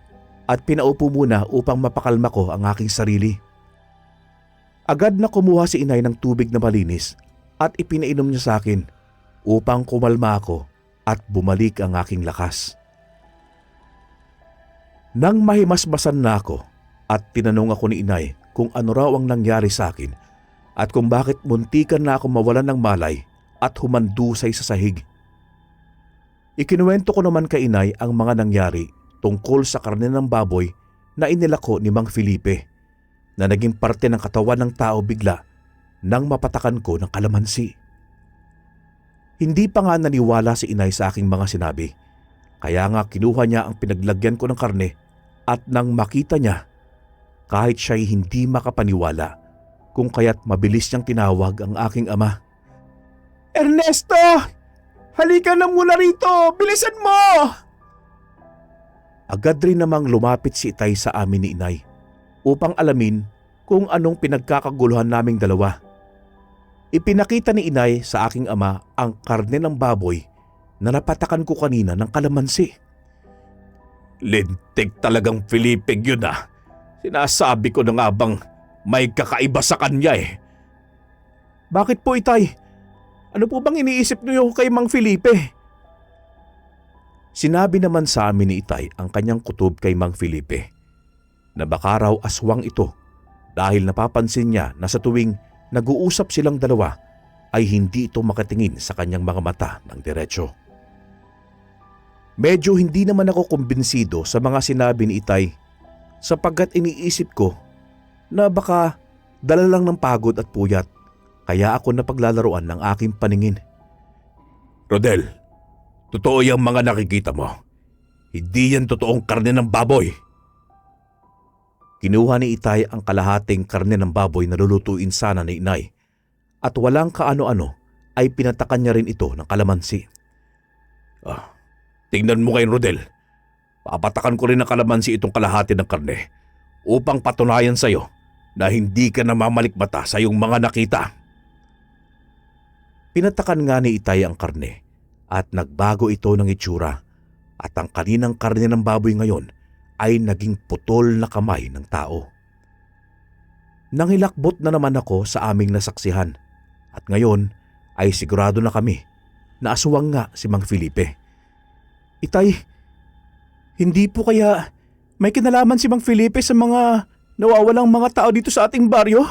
at pinaupo muna upang mapakalma ko ang aking sarili. Agad na kumuha si inay ng tubig na malinis at ipinainom niya sa akin upang kumalma ako at bumalik ang aking lakas. Nang mahimasmasan na ako at tinanong ako ni inay kung ano raw ang nangyari sa akin at kung bakit muntikan na ako mawalan ng malay at humandusay sa sahig. Ikinuwento ko naman kay inay ang mga nangyari tungkol sa karne ng baboy na inilako ni Mang Felipe na naging parte ng katawan ng tao bigla nang mapatakan ko ng kalamansi. Hindi pa nga naniwala si inay sa aking mga sinabi, kaya nga kinuha niya ang pinaglagyan ko ng karne at nang makita niya, kahit siya'y hindi makapaniwala, kung kaya't mabilis niyang tinawag ang aking ama. "Ernesto! Halika na muna rito! Bilisan mo!" Agad rin namang lumapit si Itay sa amin ni inay upang alamin kung anong pinagkakaguluhan naming dalawa. Ipinakita ni inay sa aking ama ang karne ng baboy na napatakan ko kanina ng kalamansi. "Lintik talagang Filipig yun ah. Sinasabi ko na nga bang may kakaiba sa kanya eh." "Bakit po Itay? Ano po bang iniisip niyo kay Mang Felipe?" Sinabi naman sa amin ni Itay ang kanyang kutob kay Mang Felipe na baka raw aswang ito dahil napapansin niya na sa tuwing nag-uusap silang dalawa ay hindi ito makatingin sa kanyang mga mata ng diretso. Medyo hindi naman ako kumbinsido sa mga sinabi ni Itay sapagkat iniisip ko na baka dala lang ng pagod at puyat kaya ako napaglalaroan ng aking paningin. "Rodel, totoo yung mga nakikita mo. Hindi yan totoong karne ng baboy." Kinuha ni Itay ang kalahating karne ng baboy na lulutuin sana ni inay at walang kaano-ano ay pinatakan niya rin ito ng kalamansi. Tingnan mo kay Rodel. Papatakan ko rin ng kalamansi itong kalahati ng karne upang patunayan sa'yo na hindi ka namamalikmata sa iyong mga nakita." Pinatakan nga ni Itay ang karne at nagbago ito ng itsura at ang kaninang karne ng baboy ngayon ay naging putol na kamay ng tao. Nangilakbot na naman ako sa aming nasaksihan at ngayon ay sigurado na kami na aswang nga si Mang Felipe. "Itay, hindi po kaya may kinalaman si Mang Felipe sa mga nawawalang mga tao dito sa ating baryo?"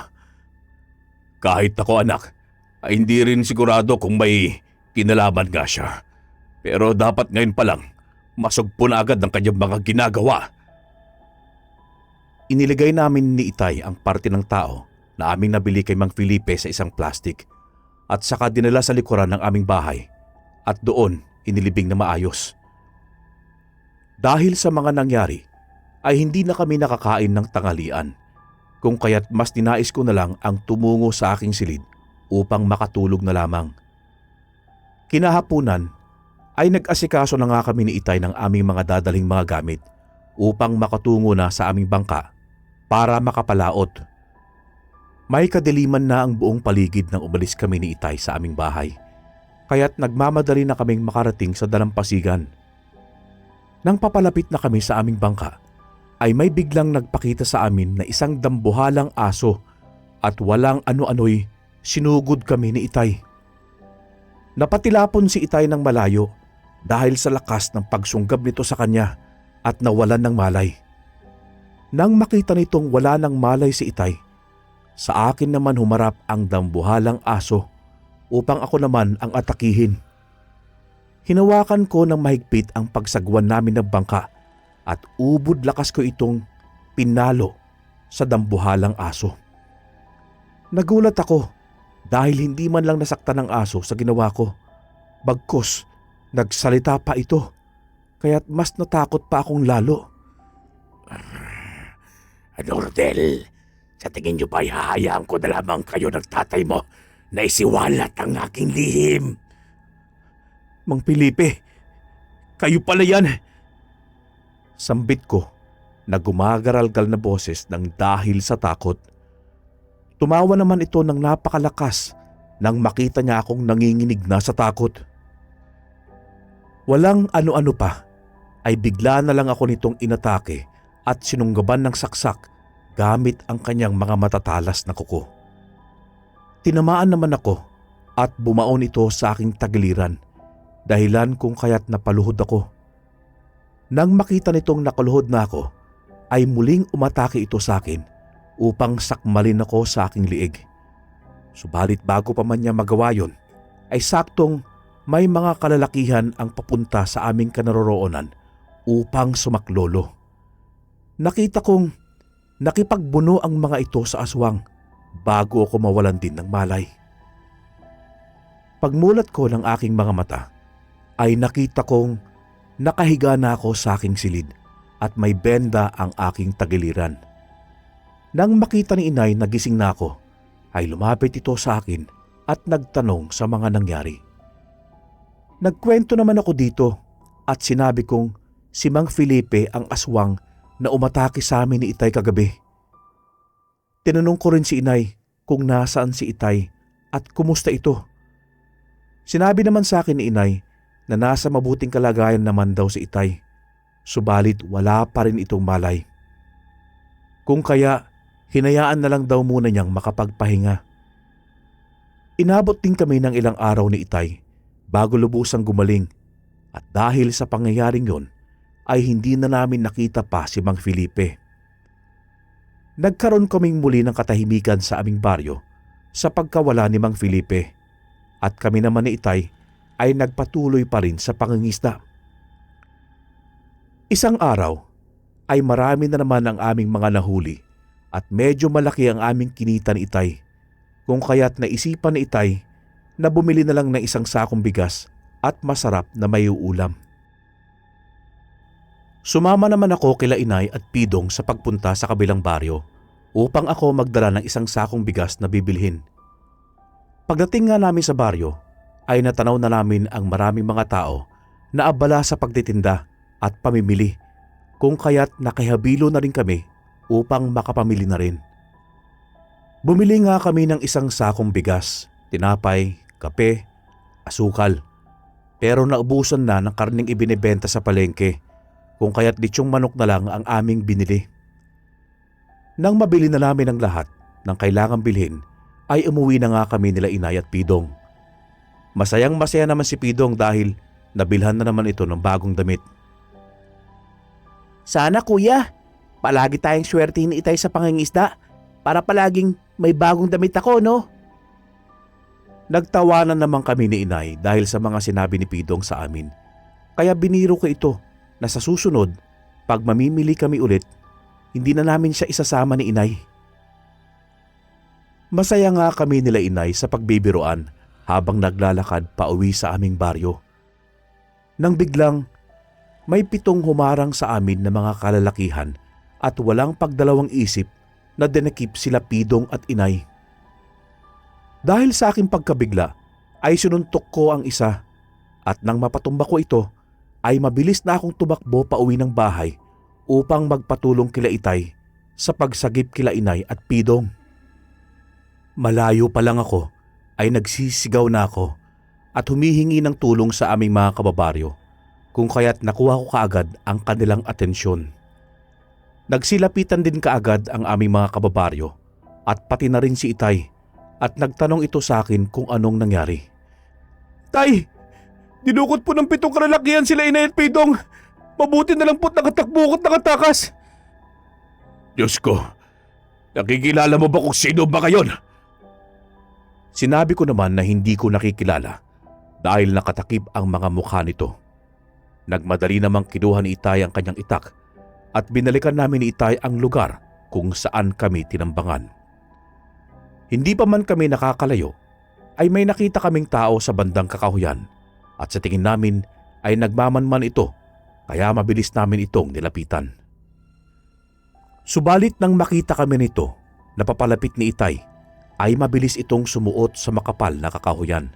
"Kahit ako anak, ay hindi rin sigurado kung may kinalaman nga siya. Pero dapat ngayon pa lang, masugpo na agad ang kanyang mga ginagawa." Iniligay namin ni Itay ang parte ng tao na aming nabili kay Mang Felipe sa isang plastik at saka dinala sa likuran ng aming bahay at doon inilibing na maayos. Dahil sa mga nangyari ay hindi na kami nakakain ng tanghalian, kung kaya't mas ninais ko na lang ang tumungo sa aking silid upang makatulog na lamang. Kinahapunan ay nag-asikaso na nga kami ni Itay ng aming mga dadaling mga gamit upang makatungo na sa aming bangka para makapalaot. May kadiliman na ang buong paligid nang umalis kami ni Itay sa aming bahay, kaya't nagmamadali na kaming makarating sa dalampasigan. Nang papalapit na kami sa aming bangka, ay may biglang nagpakita sa amin na isang dambuhalang aso at walang ano-ano'y sinugod kami ni Itay. Napatilapon si Itay ng malayo dahil sa lakas ng pagsunggab nito sa kanya at nawalan ng malay. Nang makita nitong wala ng malay si Itay, sa akin naman humarap ang dambuhalang aso upang ako naman ang atakihin. Hinawakan ko ng mahigpit ang pagsagwan namin ng bangka at ubod lakas ko itong pinalo sa dambuhalang aso. Nagulat ako dahil hindi man lang nasaktan ng aso sa ginawa ko. Bagkus, nagsalita pa ito, kaya't mas natakot pa akong lalo. Rodel, sa tingin niyo ba hahayaan ko na lamang kayo ng tatay mo na isiwalat ang aking lihim? Mang Felipe, kayo pala yan! Sambit ko na gumagaralgal na boses ng dahil sa takot. Tumawa naman ito ng napakalakas nang makita niya akong nanginginig na sa takot. Walang ano-ano pa ay bigla na lang ako nitong inatake at sinunggaban ng saksak gamit ang kanyang mga matatalas na kuko. Tinamaan naman ako at bumaon ito sa aking tagiliran, dahilan kung kaya't napaluhod ako. Nang makita nitong nakaluhod na ako, ay muling umatake ito sa akin upang sakmalin ako sa aking liig. Subalit bago pa man niya magawa yon, ay saktong may mga kalalakihan ang papunta sa aming kanaroroonan upang sumaklolo. Nakita kong nakipagbuno ang mga ito sa aswang bago ako mawalan din ng malay. Pagmulat ko ng aking mga mata, ay nakita kong nakahiga na ako sa aking silid at may benda ang aking tagiliran. Nang makita ni Inay na gising na ako, ay lumapit ito sa akin at nagtanong sa mga nangyari. Nagkwento naman ako dito at sinabi kong si Mang Felipe ang aswang na umatake sa amin ni Itay kagabi. Tinanong ko rin si Inay kung nasaan si Itay at kumusta ito. Sinabi naman sa akin ni Inay na nasa mabuting kalagayan naman daw si Itay, subalit wala pa rin itong malay. Kung kaya, hinayaan na lang daw muna niyang makapagpahinga. Inabot din kami ng ilang araw ni Itay bago lubusang gumaling, at dahil sa pangyayaring yon ay hindi na namin nakita pa si Mang Felipe. Nagkaroon kaming muli ng katahimikan sa aming baryo sa pagkawala ni Mang Felipe, at kami naman ni Itay ay nagpatuloy pa rin sa pangingisda. Isang araw ay marami na naman ang aming mga nahuli at medyo malaki ang aming kinita ni Itay, kung kaya't naisipan ni Itay na bumili na lang ng isang sakong bigas at masarap na may ulam. Sumama naman ako kila Inay at Pidong sa pagpunta sa kabilang baryo upang ako magdala ng isang sakong bigas na bibilhin. Pagdating nga namin sa baryo ay natanaw na namin ang maraming mga tao na abala sa pagtitinda at pamimili, kung kaya't nakihabilo na rin kami upang makapamili na rin. Bumili nga kami ng isang sakong bigas, tinapay, kape, asukal, pero naubusan na ng karneng ibinebenta sa palengke, kung kaya't litsyong manok na lang ang aming binili. Nang mabili na namin ang lahat ng kailangang bilhin, ay umuwi na nga kami nila Inay at Pidong. Masayang masaya naman si Pidong dahil nabilhan na naman ito ng bagong damit. Sana kuya, palagi tayong swerte ni Itay sa pangingisda para palaging may bagong damit ako, no? Nagtawanan naman kami ni Inay dahil sa mga sinabi ni Pidong sa amin. Kaya biniro ko ito na sa susunod, pag mamimili kami ulit, hindi na namin siya isasama ni inay. Masaya nga kami nila inay sa pagbibiruan habang naglalakad pa uwi sa aming baryo. Nang biglang may 7 humarang sa amin na mga kalalakihan at walang pagdalawang isip na dinakip sila Pidong at inay. Dahil sa aking pagkabigla ay sinuntok ko ang isa at nang mapatumba ko ito ay mabilis na akong tumakbo pa uwi ng bahay upang magpatulong kila Itay sa pagsagip kila inay at Pidong. Malayo pa lang ako ay nagsisigaw na ako at humihingi ng tulong sa aming mga kababaryo kung kaya't nakuha ko kaagad ang kanilang atensyon. Nagsilapitan din kaagad ang aming mga kababaryo at pati na rin si Itay at nagtanong ito sa akin kung anong nangyari. Tay! Dinukot po ng 7 kalalakihan sila inay at Pidong! Mabuti na lang po't nakatakbo at nakatakas! Diyos ko! Nakikilala mo ba kung sino ba kayon? Sinabi ko naman na hindi ko nakikilala dahil nakatakip ang mga mukha nito. Nagmadali namang kinuha ni Itay ang kanyang itak at binalikan namin ni Itay ang lugar kung saan kami tinambangan. Hindi pa man kami nakakalayo ay may nakita kaming tao sa bandang kakahuyan at sa tingin namin ay nagmamanman ito kaya mabilis namin itong nilapitan. Subalit nang makita kami nito na papalapit ni Itay ay mabilis itong sumuot sa makapal na kakahuyan.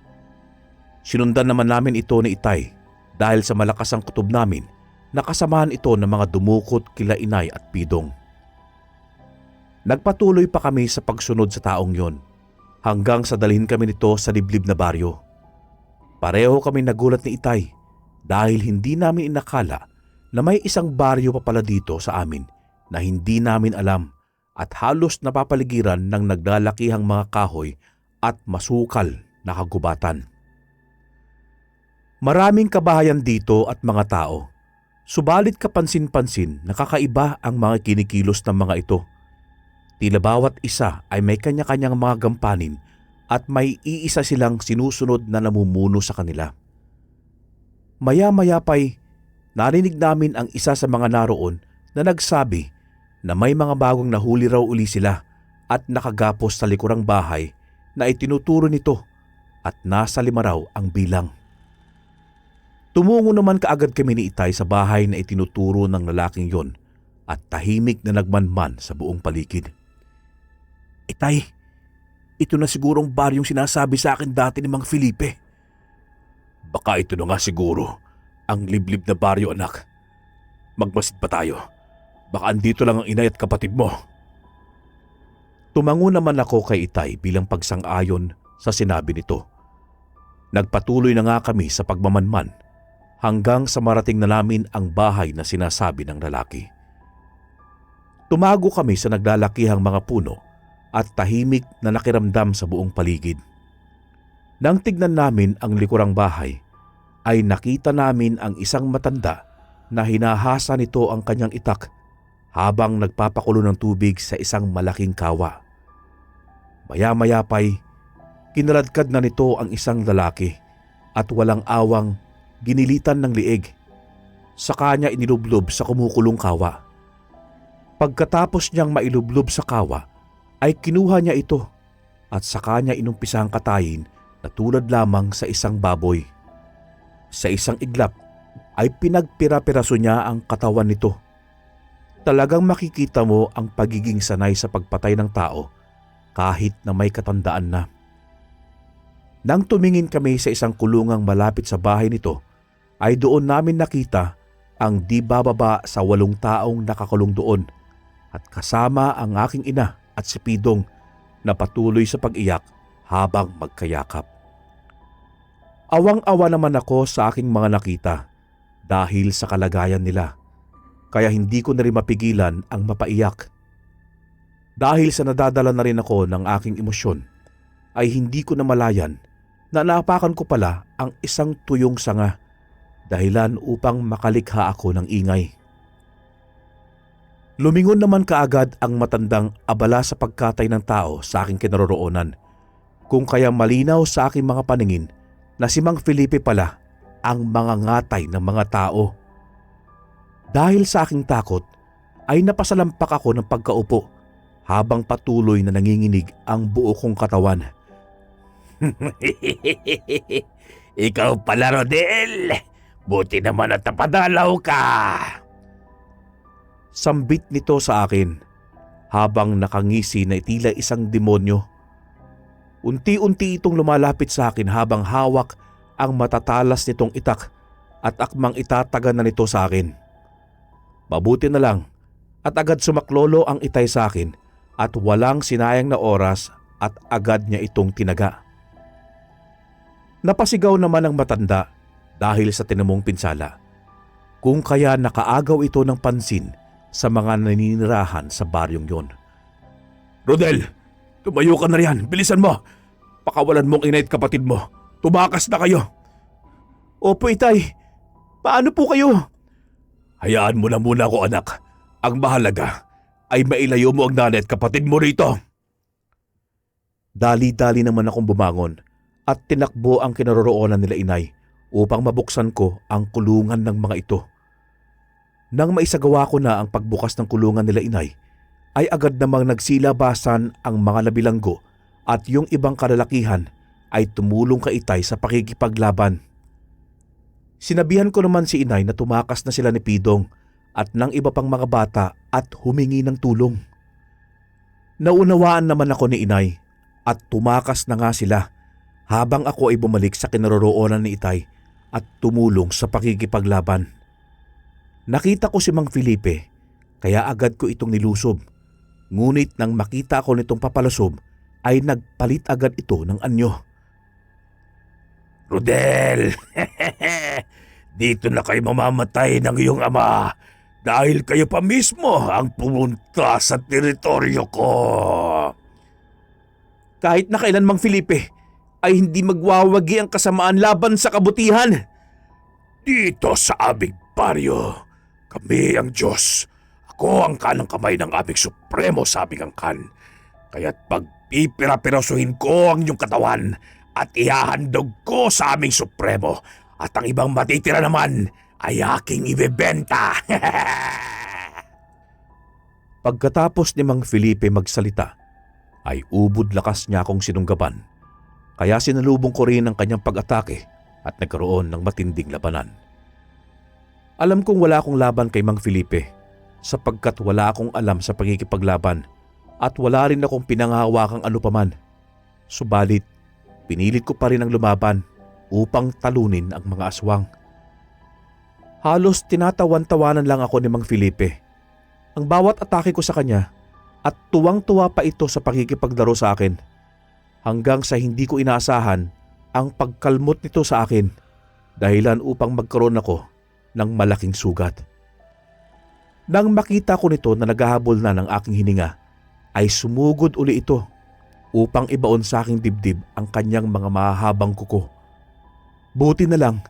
Sinundan naman namin ito ni Itay dahil sa malakas ang kutob namin na kasamahan ito ng mga dumukot kila inay at Pidong. Nagpatuloy pa kami sa pagsunod sa taong yon hanggang sa dalhin kami nito sa liblib na baryo. Pareho kami nagulat ni Itay dahil hindi namin inakala na may isang baryo pa pala dito sa amin na hindi namin alam at halos napapaligiran ng naglalakihang mga kahoy at masukal na kagubatan. Maraming kabahayan dito at mga tao, subalit kapansin-pansin nakakaiba ang mga kinikilos ng mga ito. Tila bawat isa ay may kanya-kanyang mga gampanin at may iisa silang sinusunod na namumuno sa kanila. Maya-maya pa'y narinig namin ang isa sa mga naroon na nagsabi na may mga bagong nahuli raw uli sila at nakagapos sa likurang bahay na itinuturo nito at nasa 5 raw ang bilang. Tumungo naman kaagad kami ni Itay sa bahay na itinuturo ng lalaking yon at tahimik na nagmanman sa buong paligid. Itay, ito na sigurong baryong sinasabi sa akin dati ni Mang Felipe. Baka ito na nga siguro ang liblib na baryo, anak. Magmasid pa tayo. Baka andito lang ang inay at kapatid mo. Tumango naman ako kay Itay bilang pagsang-ayon sa sinabi nito. Nagpatuloy na nga kami sa pagmamanman hanggang sa marating na namin ang bahay na sinasabi ng lalaki. Tumago kami sa naglalakihang mga puno at tahimik na nakiramdam sa buong paligid. Nang tignan namin ang likurang bahay, ay nakita namin ang isang matanda na hinahasa nito ang kanyang itak habang nagpapakulo ng tubig sa isang malaking kawa. Maya-maya pa'y kinaladkad na nito ang isang lalaki at walang awang ginilitan ng liig. Sa kanya inilublob sa kumukulong kawa. Pagkatapos niyang mailublob sa kawa ay kinuha niya ito at sa kanya inumpisang katayin na tulad lamang sa isang baboy. Sa isang iglap ay pinagpira-piraso niya ang katawan nito. Talagang makikita mo ang pagiging sanay sa pagpatay ng tao kahit na may katandaan na. Nang tumingin kami sa isang kulungang malapit sa bahay nito, ay doon namin nakita ang di bababa sa 8 taong nakakulong doon at kasama ang aking ina at si Pidong na patuloy sa pag-iyak habang magkayakap. Awang-awa naman ako sa aking mga nakita dahil sa kalagayan nila. Kaya hindi ko na rin mapigilan ang mapaiyak. Dahil sa nadadala na rin ako ng aking emosyon, ay hindi ko na malayan na naapakan ko pala ang isang tuyong sanga dahilan upang makalikha ako ng ingay. Lumingon naman kaagad ang matandang abala sa pagkatay ng tao sa aking kinaroroonan, kung kaya malinaw sa aking mga paningin na si Mang Felipe pala ang mga ngatay ng mga tao. Dahil sa aking takot ay napasalampak ako ng pagkaupo habang patuloy na nanginginig ang buo kong katawan. Ikaw pala, Rodel. Buti naman at napadalaw ka. Sambit nito sa akin habang nakangisi na tila isang demonyo. Unti-unti itong lumalapit sa akin habang hawak ang matatalas nitong itak at akmang itatagan na nito sa akin. Mabuti na lang at agad sumaklolo ang itay sa akin at walang sinayang na oras at agad niya itong tinaga. Napasigaw naman ang matanda dahil sa tinamong pinsala, kung kaya nakaagaw ito ng pansin sa mga naninirahan sa baryong yon. Rodel, tumayo ka na riyan, bilisan mo! Pakawalan mong ina at kapatid mo, tumakas na kayo! Opo, itay. Paano po kayo? Hayaan mo na muna ako, anak. Ang mahalaga ay mailayo mo ang nanay at kapatid mo rito. Dali-dali naman akong bumangon at tinakbo ang kinaroroonan nila inay upang mabuksan ko ang kulungan ng mga ito. Nang maisagawa ko na ang pagbukas ng kulungan nila inay, ay agad namang nagsilabasan ang mga nabilanggo at yung ibang kalalakihan ay tumulong kay itay sa pakikipaglaban. Sinabihan ko naman si inay na tumakas na sila ni Pidong at ng iba pang mga bata at humingi ng tulong. Naunawaan naman ako ni inay at tumakas na nga sila habang ako ay bumalik sa kinaroroonan ni itay at tumulong sa pakikipaglaban. Nakita ko si Mang Felipe kaya agad ko itong nilusob. Ngunit nang makita ko nitong papalasob ay nagpalit agad ito ng anyo. Rodel, dito na kayo mamamatay ng iyong ama dahil kayo pa mismo ang pumunta sa teritoryo ko. Kahit na kailan, Mang Felipe, ay hindi magwawagi ang kasamaan laban sa kabutihan. Dito sa aming baryo, kami ang Diyos. Ako ang kanang kamay ng aming supremo sa aming angkan. Kaya't pagpipira-pirasuhin ko ang iyong katawan at ihahandog ko sa aming supremo at ang ibang matitira naman ay aking ibebenta. Pagkatapos ni Mang Felipe magsalita, ay ubod lakas niya akong sinunggaban. Kaya sinalubong ko rin ang kanyang pag-atake at nagkaroon ng matinding labanan. Alam kong wala akong laban kay Mang Felipe sapagkat wala akong alam sa pagkikipaglaban at wala rin akong pinanghahawakang ano paman. Subalit, pinilit ko pa rin ang lumaban upang talunin ang mga aswang. Halos tinatawan-tawanan lang ako ni Mang Felipe. Ang bawat atake ko sa kanya at tuwang-tuwa pa ito sa pakikipaglaro sa akin hanggang sa hindi ko inaasahan ang pagkalmot nito sa akin dahilan upang magkaroon ako ng malaking sugat. Nang makita ko nito na naghahabol na ng aking hininga ay sumugod uli ito upang ibaon sa aking dibdib ang kanyang mga mahahabang kuko. Buti na lang,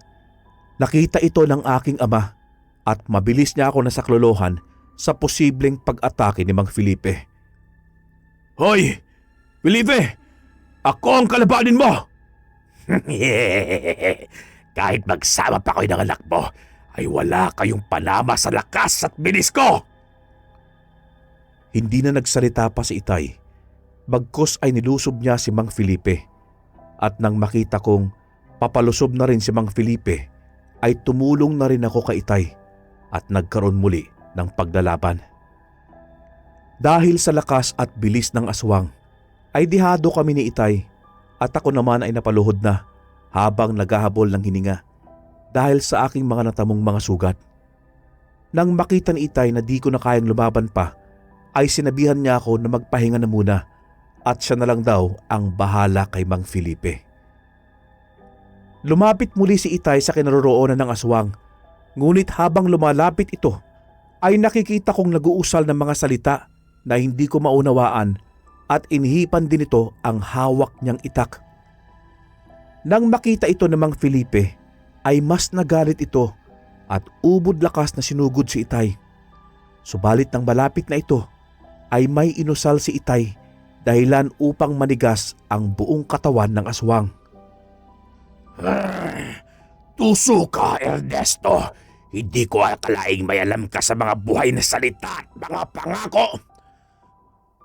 nakita ito ng aking ama at mabilis niya ako nasaklolohan sa posibleng pag-atake ni Mang Felipe. Hoy! Felipe! Ako ang kalabanin mo! Kahit magsama pa kayo ng anak mo, ay wala kayong panama sa lakas at bilis ko! Hindi na nagsalita pa si itay. Bagkus ay nilusob niya si Mang Felipe. At nang makita kong papalusob na rin si Mang Felipe, ay tumulong na rin ako kay itay at nagkaroon muli ng paglalaban. Dahil sa lakas at bilis ng aswang, ay dihado kami ni itay at ako naman ay napaluhod na habang naghahabol ng hininga dahil sa aking mga natamong mga sugat. Nang makita ni itay na di ko na kayang lumaban pa, ay sinabihan niya ako na magpahinga na muna at siya na lang daw ang bahala kay Mang Felipe. Lumapit muli si itay sa kinaroroonan ng aswang, ngunit habang lumalapit ito ay nakikita kong nag-uusal ng mga salita na hindi ko maunawaan at inhipan din ito ang hawak niyang itak. Nang makita ito ng Mang Felipe ay mas nagalit ito at ubod lakas na sinugod si itay. Subalit nang malapit na ito ay may inusal si itay dahilan upang manigas ang buong katawan ng aswang. Tuso ka, Ernesto! Hindi ko akalaing may alam ka sa mga buhay na salita at mga pangako.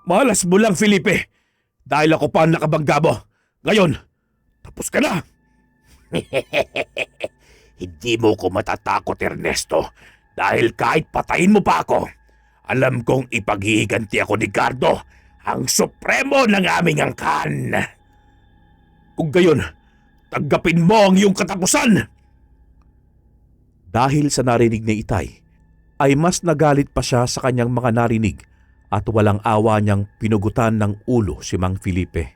Malas mo lang, Felipe. Dahil ako pa ang nakabangga mo. Ngayon, tapos ka na. Hindi mo ko matatakot, Ernesto. Dahil kahit patayin mo pa ako, alam kong ipaghihiganti ako ni Gardo, ang supremo ng aming angkan. Kung gayon, tanggapin mo ang iyong katapusan. Dahil sa narinig ni Itay, ay mas nagalit pa siya sa kanyang mga narinig at walang awa niyang pinugutan ng ulo si Mang Felipe.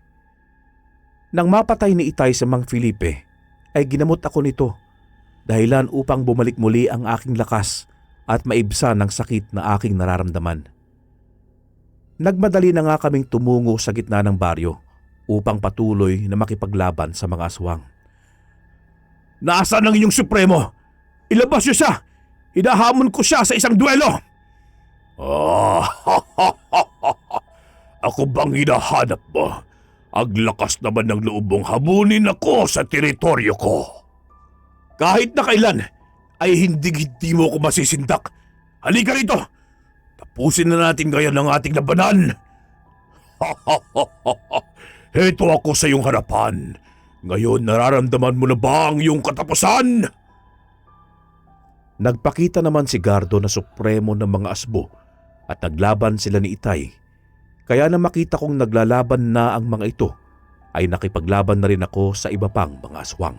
Nang mapatay ni Itay si Mang Felipe, ay ginamot ako nito, dahilan upang bumalik muli ang aking lakas at maibsan ng sakit na aking nararamdaman. Nagmadali na nga kaming tumungo sa gitna ng baryo upang patuloy na makipaglaban sa mga aswang. Nasaan ang inyong supremo? Ilabas niyo siya! Hinahamon ko siya sa isang duelo! Ako bang hinahanap mo? Ang lakas naman ng loob mong hamunin ako sa teritoryo ko. Kahit na kailan, ay hindi mo ako masisindak. Halika rito! Tapusin na natin ngayon ang ating labanan. Heto ako sa iyong harapan. Ngayon nararamdaman mo na ba ang iyong katapusan? Nagpakita naman si Gardo na supremo ng mga asbo at naglaban sila ni Itay. Kaya na makita kong naglalaban na ang mga ito, ay nakipaglaban na rin ako sa iba pang mga aswang.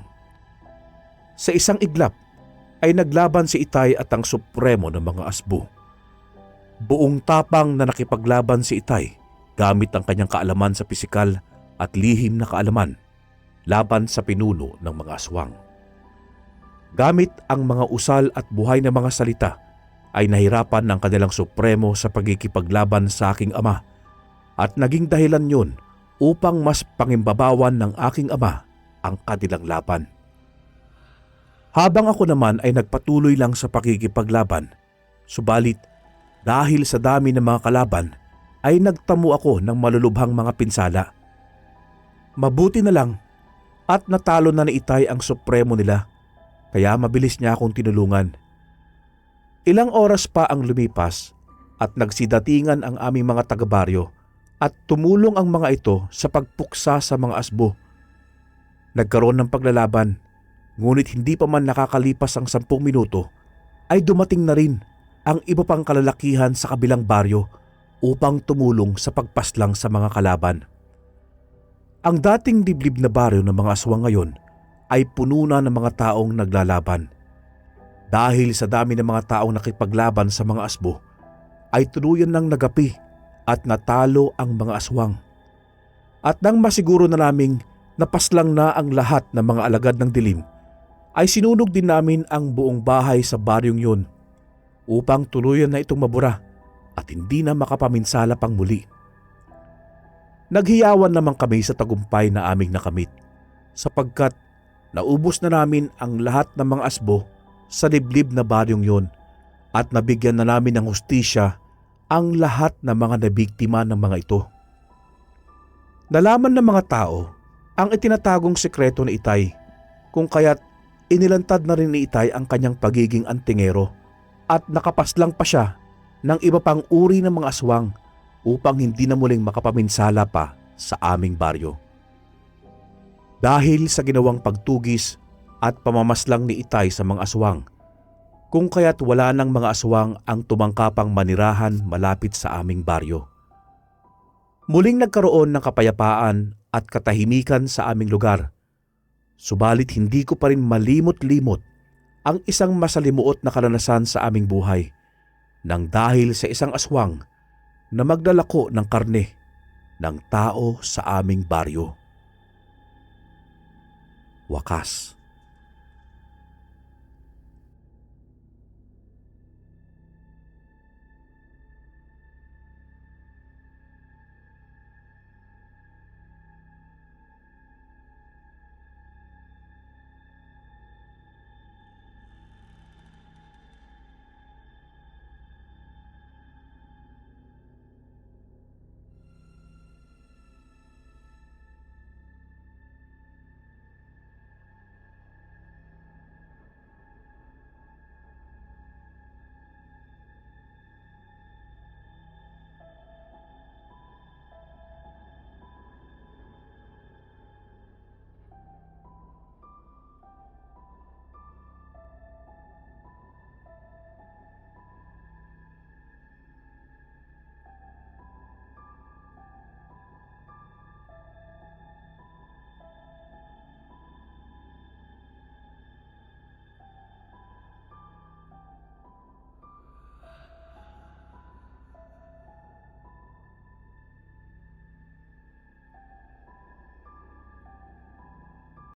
Sa isang iglap, ay naglaban si Itay at ang supremo ng mga asbo. Buong tapang na nakipaglaban si Itay gamit ang kanyang kaalaman sa pisikal at lihim na kaalaman laban sa pinuno ng mga aswang. Gamit ang mga usal at buhay na mga salita, ay nahirapan ng kanilang supremo sa pagkikipaglaban sa aking ama at naging dahilan yun upang mas pangimbabawan ng aking ama ang kanilang laban. Habang ako naman ay nagpatuloy lang sa pakikipaglaban, subalit dahil sa dami ng mga kalaban ay nagtamo ako ng malulubhang mga pinsala. Mabuti na lang at natalo na ni Itay ang supremo nila, kaya mabilis niya akong tinulungan. Ilang oras pa ang lumipas at nagsidatingan ang aming mga taga-baryo at tumulong ang mga ito sa pagpuksa sa mga asbo. Nagkaroon ng paglalaban, ngunit hindi pa man nakakalipas ang 10 minuto ay dumating na rin ang iba pang kalalakihan sa kabilang baryo upang tumulong sa pagpaslang sa mga kalaban. Ang dating liblib na baryo ng mga aswang ngayon ay puno na ng mga taong naglalaban. Dahil sa dami ng mga taong nakipaglaban sa mga asbo, ay tuluyan ng nagapi at natalo ang mga aswang. At nang masiguro na naming napaslang na ang lahat ng mga alagad ng dilim, ay sinunog din namin ang buong bahay sa baryong yun upang tuluyan na itong mabura at hindi na makapaminsala pang muli. Naghiyawan naman kami sa tagumpay na aming nakamit sapagkat naubos na namin ang lahat ng mga asbo sa liblib na baryong yun at nabigyan na namin ng hustisya ang lahat ng mga nabiktima ng mga ito. Nalaman ng mga tao ang itinatagong sekreto ni Itay, kung kaya't inilantad na rin ni Itay ang kanyang pagiging antingero at nakapaslang pa siya ng iba pang uri ng mga aswang upang hindi na muling makapaminsala pa sa aming baryo. Dahil sa ginawang pagtugis at pamamaslang ni Itay sa mga aswang, kung kaya't wala ng mga aswang ang tumangkapang manirahan malapit sa aming baryo. Muling nagkaroon ng kapayapaan at katahimikan sa aming lugar, subalit hindi ko pa rin malimot-limot ang isang masalimuot na karanasan sa aming buhay nang dahil sa isang aswang na maglalako ng karne ng tao sa aming baryo. Wakas.